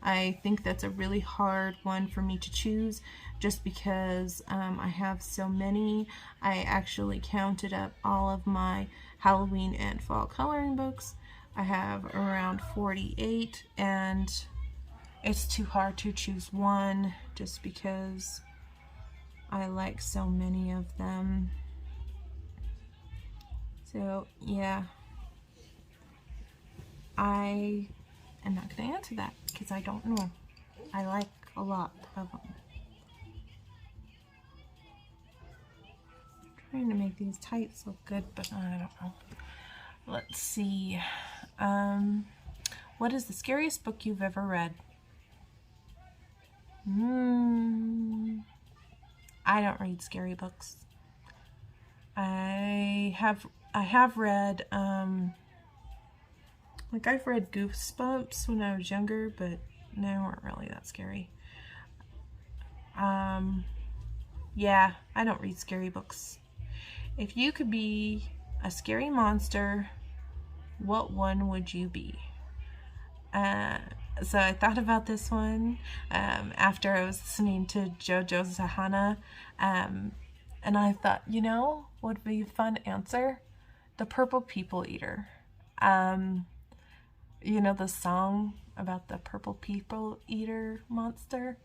I think that's a really hard one for me to choose just because I have so many. I actually counted up all of my Halloween and fall coloring books. I have around 48, and it's too hard to choose one just because I like so many of them. So yeah, I'm not going to answer that because I don't know. I like a lot of them. I'm trying to make these tights look good, but I don't know. Let's see. What is the scariest book you've ever read? I don't read scary books. I have read like I've read Goosebumps when I was younger, but they weren't really that scary. Yeah, I don't read scary books. If you could be a scary monster, what one would you be? So I thought about this one after I was listening to JoJo Zahana, and I thought, you know, what would be a fun answer? The Purple People Eater. You know the song about the Purple People Eater monster?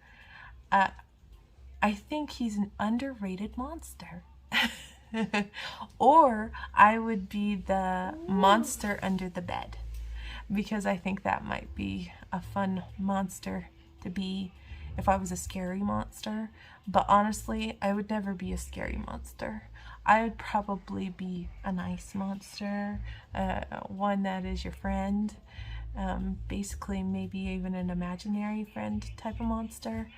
I think he's an underrated monster. Or I would be the monster under the bed, because I think that might be a fun monster to be if I was a scary monster. But honestly, I would never be a scary monster. I would probably be a nice monster, one that is your friend, basically maybe even an imaginary friend type of monster.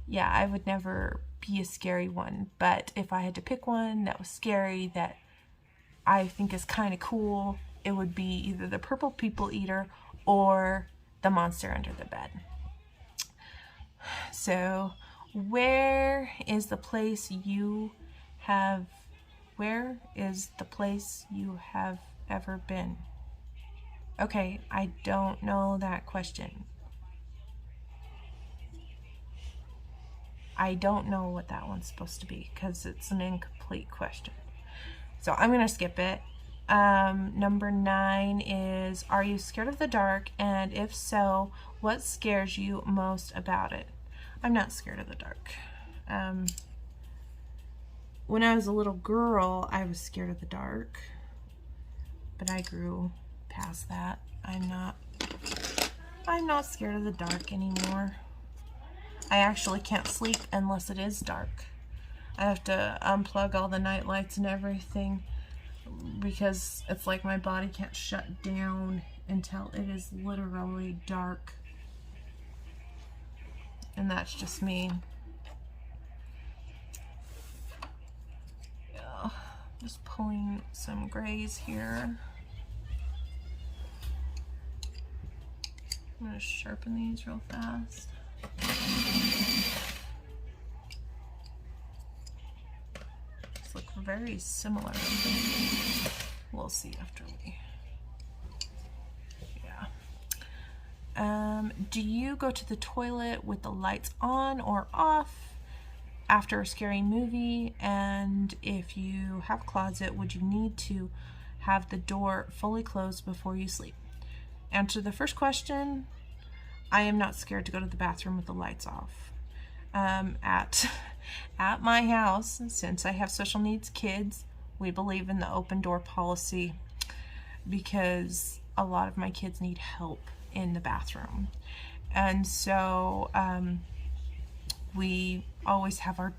Yeah, I would never be a scary one, but if I had to pick one that was scary that I think is kind of cool, it would be either the Purple People Eater or the monster under the bed. So, where is the place you have ever been? Okay, I don't know that question. I don't know what that one's supposed to be because it's an incomplete question. So I'm going to skip it. Number 9 is, are you scared of the dark? And if so, what scares you most about it? I'm not scared of the dark. When I was a little girl, I was scared of the dark, but I grew past that. I'm not scared of the dark anymore. I actually can't sleep unless it is dark. I have to unplug all the night lights and everything because it's like my body can't shut down until it is literally dark. And that's just me. Yeah, just pulling some grays here. I'm going to sharpen these real fast. These look very similar. We'll see after we... do you go to the toilet with the lights on or off after a scary movie? And if you have a closet, would you need to have the door fully closed before you sleep? Answer the first question. I am not scared to go to the bathroom with the lights off. At my house, since I have special needs kids, we believe in the open door policy because a lot of my kids need help in the bathroom. And so we always have our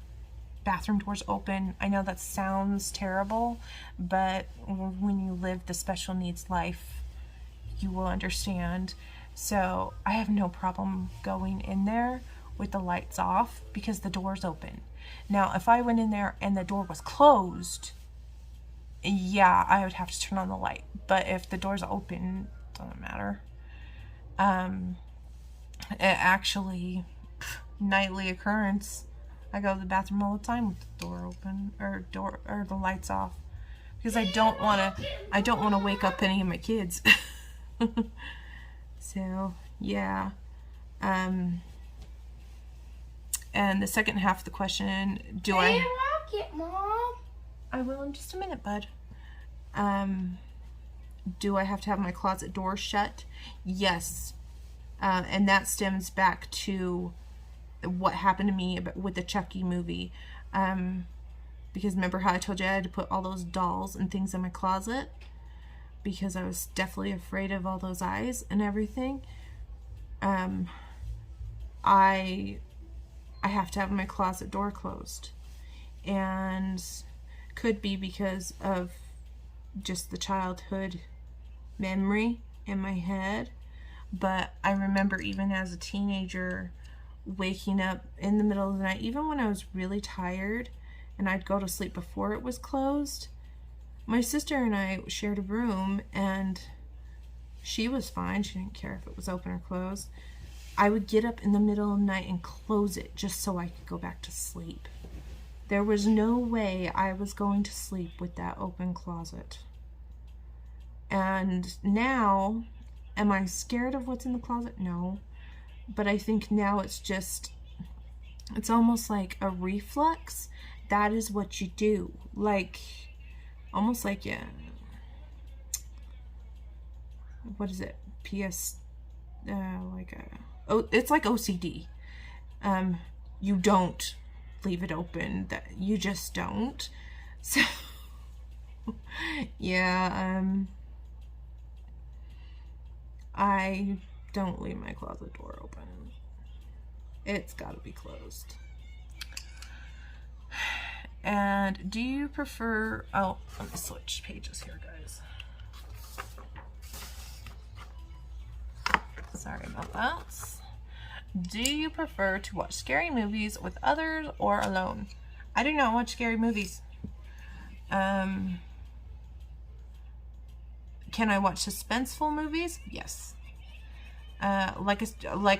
bathroom doors open. I know that sounds terrible, but when you live the special needs life, you will understand. So I have no problem going in there with the lights off because the door's open. Now, if I went in there and the door was closed, yeah, I would have to turn on the light. But if the door's open, it doesn't matter. It actually, nightly occurrence. I go to the bathroom all the time with the door open or the lights off because I don't want to wake up any of my kids. So yeah. And the second half of the question, do I rock it, Mom? I will in just a minute, bud. Do I have to have my closet door shut? Yes. And that stems back to what happened to me with the Chucky movie. Because remember how I told you I had to put all those dolls and things in my closet? Because I was definitely afraid of all those eyes and everything. I have to have my closet door closed. And could be because of just the childhood memory in my head. But I remember even as a teenager waking up in the middle of the night, even when I was really tired and I'd go to sleep before it was closed. My sister and I shared a room and she was fine. She didn't care if it was open or closed. I would get up in the middle of the night and close it just so I could go back to sleep. There was no way I was going to sleep with that open closet. And now, am I scared of what's in the closet? No. But I think now it's almost like a reflex. That is what you do. Like, almost like, yeah. What is it? It's like OCD. You don't leave it open. That you just don't. So, yeah, I don't leave my closet door open. It's got to be closed. And do you prefer... Oh, let me switch pages here, guys. Sorry about that. Do you prefer to watch scary movies with others or alone? I do not watch scary movies. Can I watch suspenseful movies? Yes. Like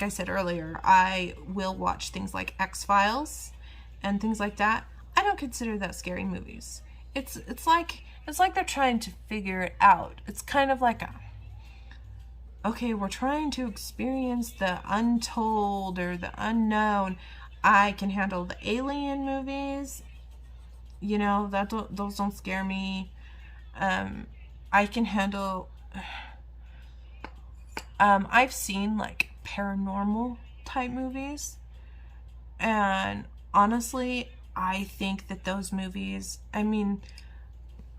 I said earlier, I will watch things like X-Files and things like that. I don't consider that scary movies. It's like they're trying to figure it out. It's kind of like okay, we're trying to experience the untold or the unknown. I can handle the alien movies. You know, those don't scare me. I can handle... I've seen, like, paranormal type movies. And honestly, I think that those movies... I mean,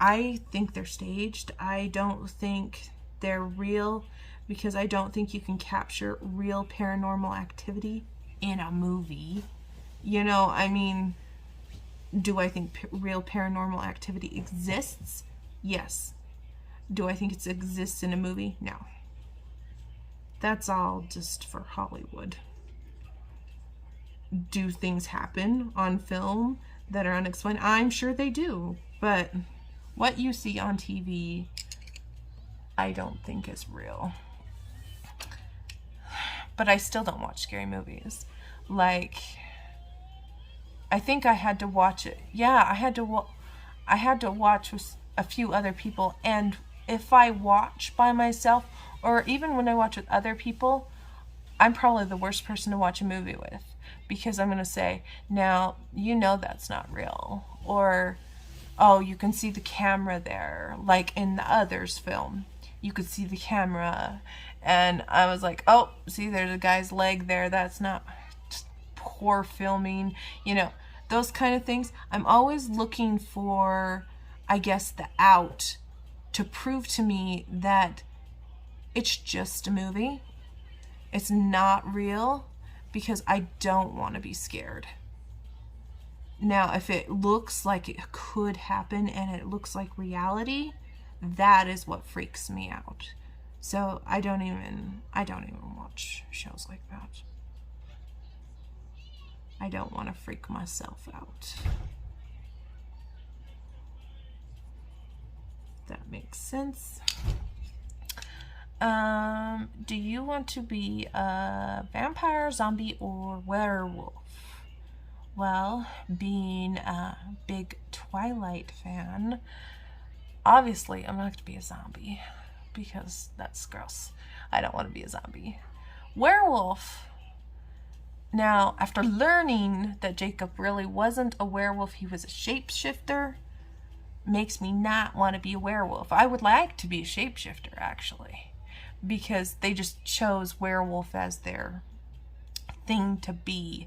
I think they're staged. I don't think they're real. Because I don't think you can capture real paranormal activity in a movie. You know, I mean, do I think real paranormal activity exists? Yes. Do I think it exists in a movie? No. That's all just for Hollywood. do things happen on film that are unexplained? I'm sure they do, but what you see on TV, I don't think is real. But I still don't watch scary movies. Like, I think I had to watch it. Yeah, I had to watch with a few other people. And if I watch by myself, or even when I watch with other people, I'm probably the worst person to watch a movie with, because I'm going to say, now, you know that's not real. Or, oh, you can see the camera there. Like in the Others film, you could see the camera. And I was like, oh, see, there's a guy's leg there. That's not, just poor filming. You know, those kind of things. I'm always looking for, I guess, the out to prove to me that it's just a movie. It's not real, because I don't want to be scared. Now, if it looks like it could happen and it looks like reality, that is what freaks me out. So I don't even watch shows like that. I don't want to freak myself out. That makes sense. Do you want to be a vampire, zombie, or werewolf? Well, being a big Twilight fan, obviously I'm not going to be a zombie, because that's gross. I don't want to be a zombie. Werewolf. Now, after learning that Jacob really wasn't a werewolf, he was a shapeshifter, makes me not want to be a werewolf. I would like to be a shapeshifter, actually, because they just chose werewolf as their thing to be.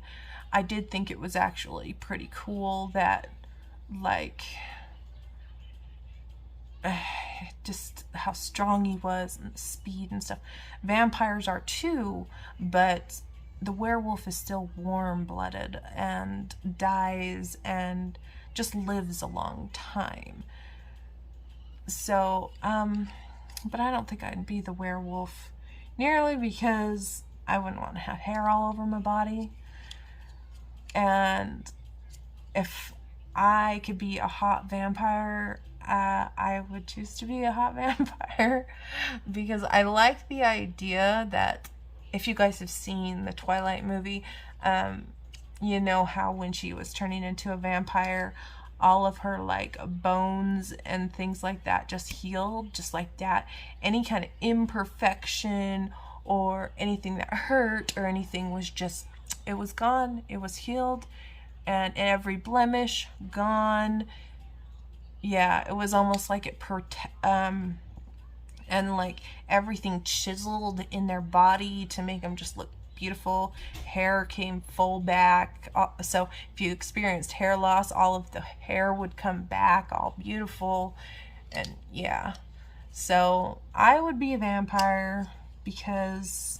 I did think it was actually pretty cool that, like, just how strong he was and the speed and stuff. Vampires are too, but the werewolf is still warm-blooded and dies and just lives a long time. So, but I don't think I'd be the werewolf, nearly, because I wouldn't want to have hair all over my body. And if I could be a hot vampire, I would choose to be a hot vampire, because I like the idea that, if you guys have seen the Twilight movie, you know how when she was turning into a vampire, all of her like bones and things like that just healed, just like that. Any kind of imperfection or anything that hurt or anything was just, it was gone, it was healed, and every blemish gone. Yeah, it was almost like it and like everything chiseled in their body to make them just look beautiful. Hair came full back. So if you experienced hair loss, all of the hair would come back all beautiful. And yeah, so I would be a vampire because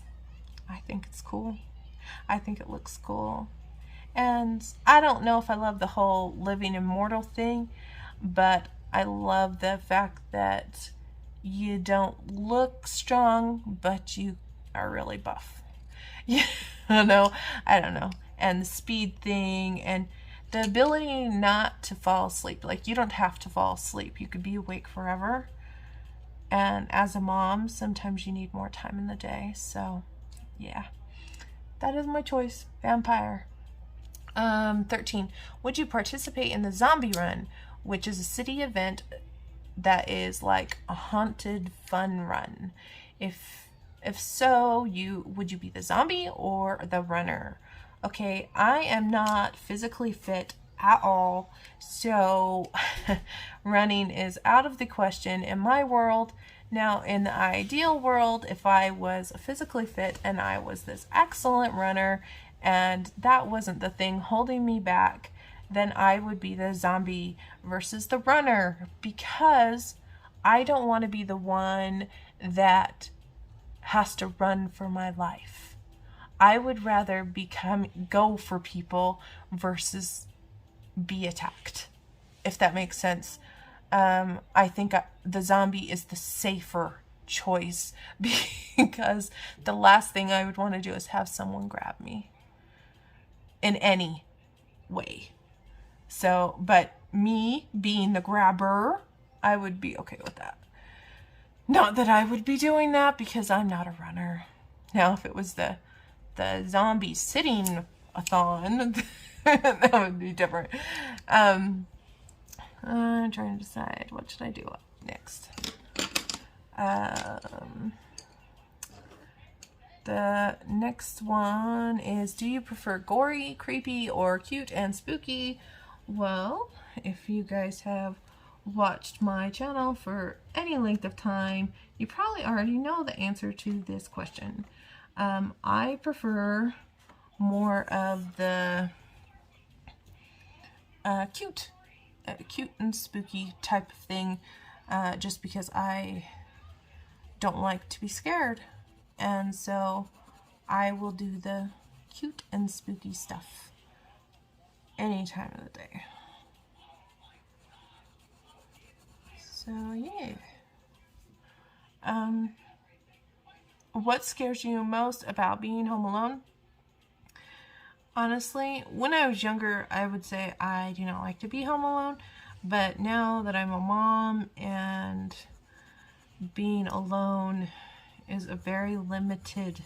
I think it's cool. I think it looks cool. And I don't know if I love the whole living immortal thing, but I love the fact that you don't look strong, but you are really buff. Yeah, I don't know. And the speed thing and the ability not to fall asleep. Like, you don't have to fall asleep. You could be awake forever. And as a mom, sometimes you need more time in the day. So, yeah. That is my choice. Vampire. 13. Would you participate in the zombie run, which is a city event that is like a haunted fun run? If so, would you be the zombie or the runner? Okay, I am not physically fit at all, so running is out of the question in my world. Now, in the ideal world, if I was physically fit and I was this excellent runner and that wasn't the thing holding me back, then I would be the zombie versus the runner, because I don't want to be the one that has to run for my life. I would rather go for people versus be attacked, if that makes sense. I think the zombie is the safer choice, because the last thing I would want to do is have someone grab me. in any way. So, but me being the grabber, I would be okay with that. Not that I would be doing that because I'm not a runner. Now, if it was the zombie sitting a thon, that would be different. I'm trying to decide what should I do next. The next one is, do you prefer gory, creepy, or cute and spooky? Well, if you guys have watched my channel for any length of time, you probably already know the answer to this question. I prefer more of the cute and spooky type of thing, just because I don't like to be scared. And so I will do the cute and spooky stuff any time of the day. So yeah. What scares you most about being home alone? Honestly, when I was younger, I would say I do not like to be home alone. But now that I'm a mom and being alone is a very limited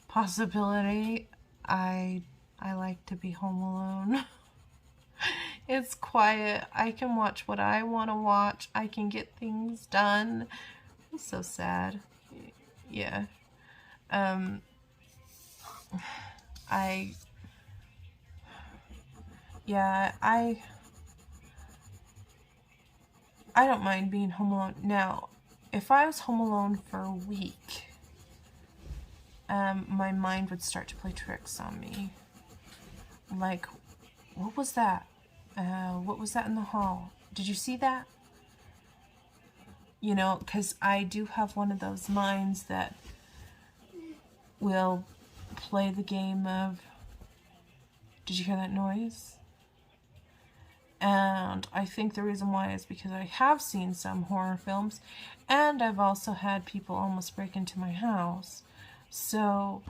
possibility, I like to be home alone. It's quiet. I can watch what I want to watch. I can get things done. It's so sad. Yeah. I don't mind being home alone. Now, if I was home alone for a week, my mind would start to play tricks on me. Like, what was that? What was that in the hall? Did you see that? You know, because I do have one of those minds that will play the game of, did you hear that noise? And I think the reason why is because I have seen some horror films, and I've also had people almost break into my house. So,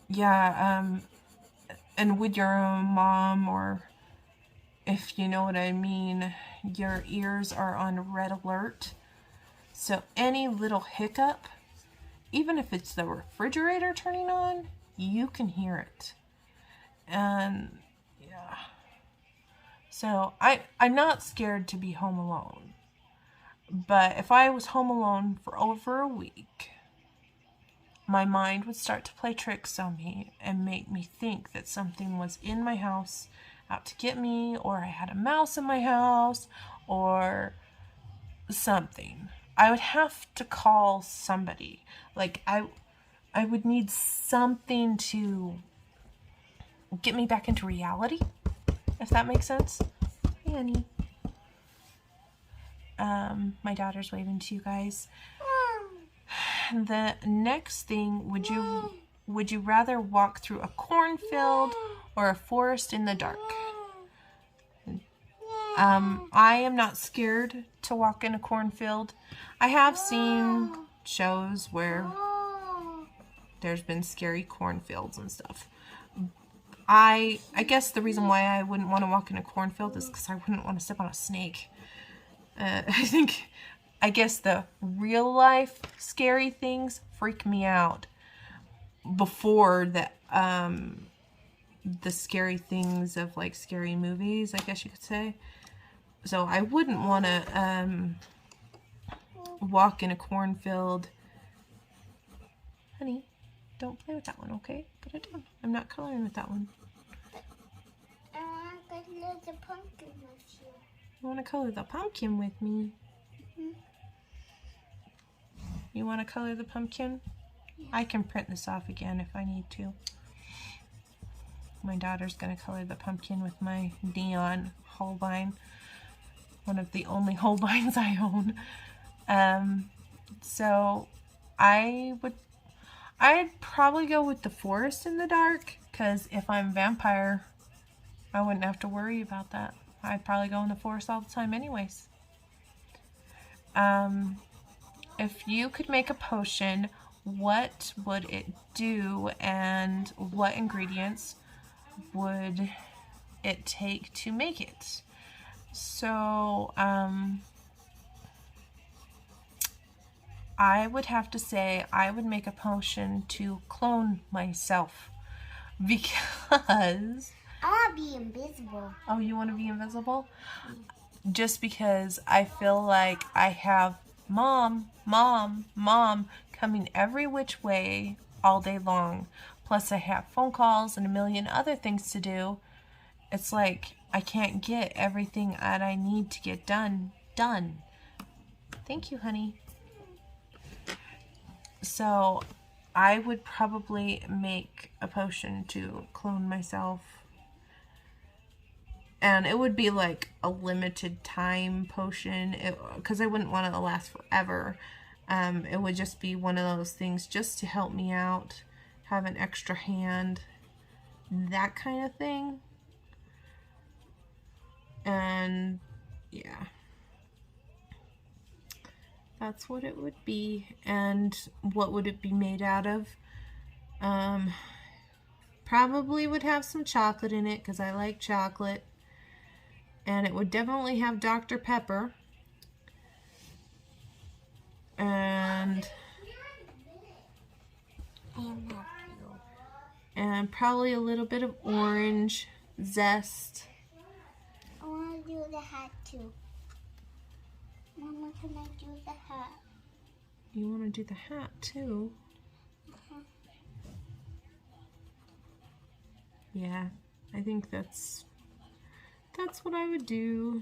yeah, and with your own mom, or if you know what I mean, your ears are on red alert. So any little hiccup, even if it's the refrigerator turning on, you can hear it. And yeah. So I'm not scared to be home alone. But if I was home alone for over a week, my mind would start to play tricks on me and make me think that something was in my house out to get me, or I had a mouse in my house, or something. I would have to call somebody. Like, I would need something to get me back into reality, if that makes sense. Hey, honey. My daughter's waving to you guys. The next thing, would you rather walk through a cornfield or a forest in the dark? I am not scared to walk in a cornfield. I have seen shows where there's been scary cornfields and stuff. I guess the reason why I wouldn't want to walk in a cornfield is because I wouldn't want to step on a snake. I guess the real life scary things freak me out before the scary things of like scary movies, I guess you could say. So I wouldn't want to walk in a cornfield. Honey, don't play with that one, okay? Put it down. I'm not coloring with that one. I want to color the pumpkin with you. You want to color the pumpkin with me? Mm-hmm. You want to color the pumpkin? Yeah. I can print this off again if I need to. My daughter's going to color the pumpkin with my neon Holbein. One of the only Holbeins I own. So I'd probably go with the forest in the dark, because if I'm a vampire, I wouldn't have to worry about that. I'd probably go in the forest all the time anyways. If you could make a potion, what would it do and what ingredients would it take to make it. So I would have to say I would make a potion to clone myself because I want to be invisible. Oh, you want to be invisible? Just because I feel like I have mom coming every which way all day long. Plus I have phone calls and a million other things to do. It's like I can't get everything that I need to get done. Thank you, honey. So I would probably make a potion to clone myself. And it would be like a limited time potion because I wouldn't want it to last forever. It would just be one of those things just to help me out, have an extra hand, that kind of thing. And yeah, that's what it would be. And what would it be made out of? Probably would have some chocolate in it because I like chocolate. And it would definitely have Dr. Pepper. And probably a little bit of orange zest. I want to do the hat too. Mama, can I do the hat? You want to do the hat too? Yeah, I think that's what I would do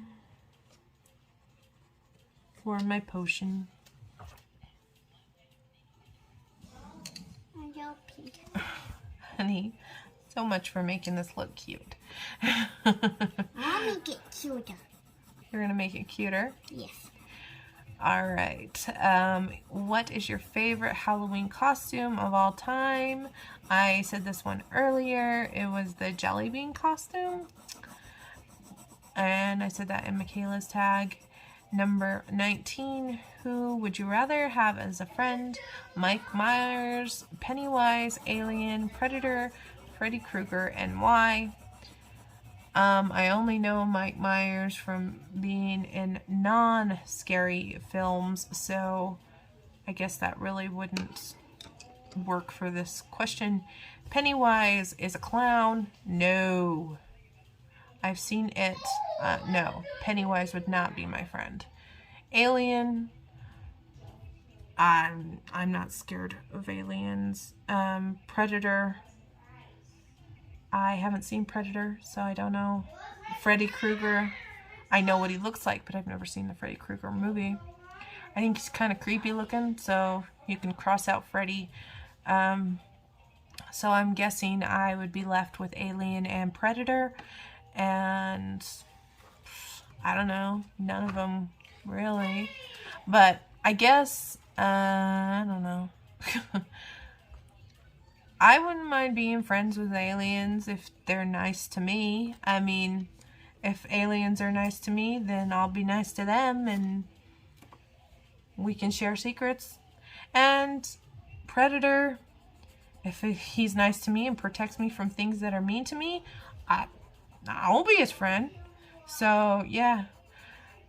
for my potion. Honey, so much for making this look cute. I'll make it cuter. You're gonna make it cuter? Yes. All right. What is your favorite Halloween costume of all time? I said this one earlier. It was the jelly bean costume. And I said that in Michaela's tag. Number 19, who would you rather have as a friend? Mike Myers, Pennywise, Alien, Predator, Freddy Krueger, and why? I only know Mike Myers from being in non-scary films, so I guess that really wouldn't work for this question. Pennywise is a clown. No. I've seen it. No, Pennywise would not be my friend. Alien. I'm not scared of aliens. Predator. I haven't seen Predator, so I don't know. Freddy Krueger. I know what he looks like, but I've never seen the Freddy Krueger movie. I think he's kind of creepy looking, so you can cross out Freddy. So I'm guessing I would be left with Alien and Predator. And I don't know, none of them really, but I guess I don't know. I wouldn't mind being friends with aliens if they're nice to me. I mean, if aliens are nice to me, then I'll be nice to them and we can share secrets. And Predator, if he's nice to me and protects me from things that are mean to me, I won't be his friend. So, yeah.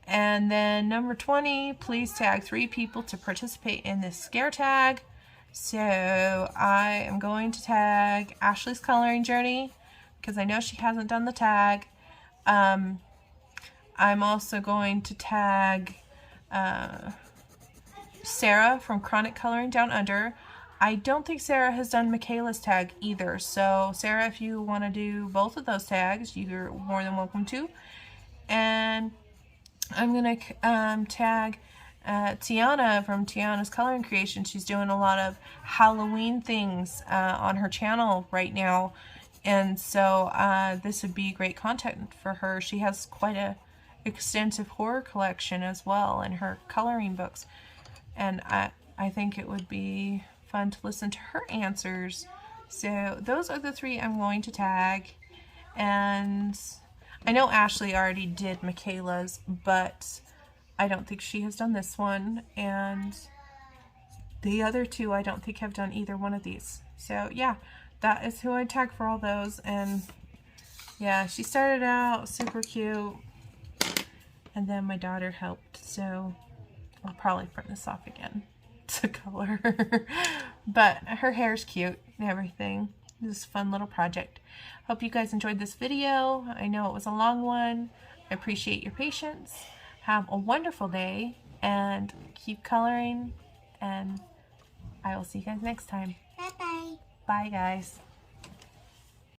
And then number 20, please tag 3 people to participate in this scare tag. So, I am going to tag Ashley's coloring journey because I know she hasn't done the tag. I'm also going to tag Sarah from Chronic Coloring Down Under. I don't think Sarah has done Michaela's tag either. So, Sarah, if you want to do both of those tags, you're more than welcome to. And I'm going to tag Tiana from Tiana's Coloring Creation. She's doing a lot of Halloween things on her channel right now. And so this would be great content for her. She has quite a extensive horror collection as well in her coloring books. And I think it would be fun to listen to her answers. So those are the 3 I'm going to tag. And I know Ashley already did Michaela's, but I don't think she has done this one. And the other two I don't think have done either one of these. So yeah, that is who I tagged for all those. And yeah, she started out super cute, and then my daughter helped, so I'll probably print this off again to color. But her hair's cute and everything. This is a fun little project. Hope you guys enjoyed this video. I know it was a long one. I appreciate your patience. Have a wonderful day and keep coloring, and I will see you guys next time. Bye-bye. Bye guys.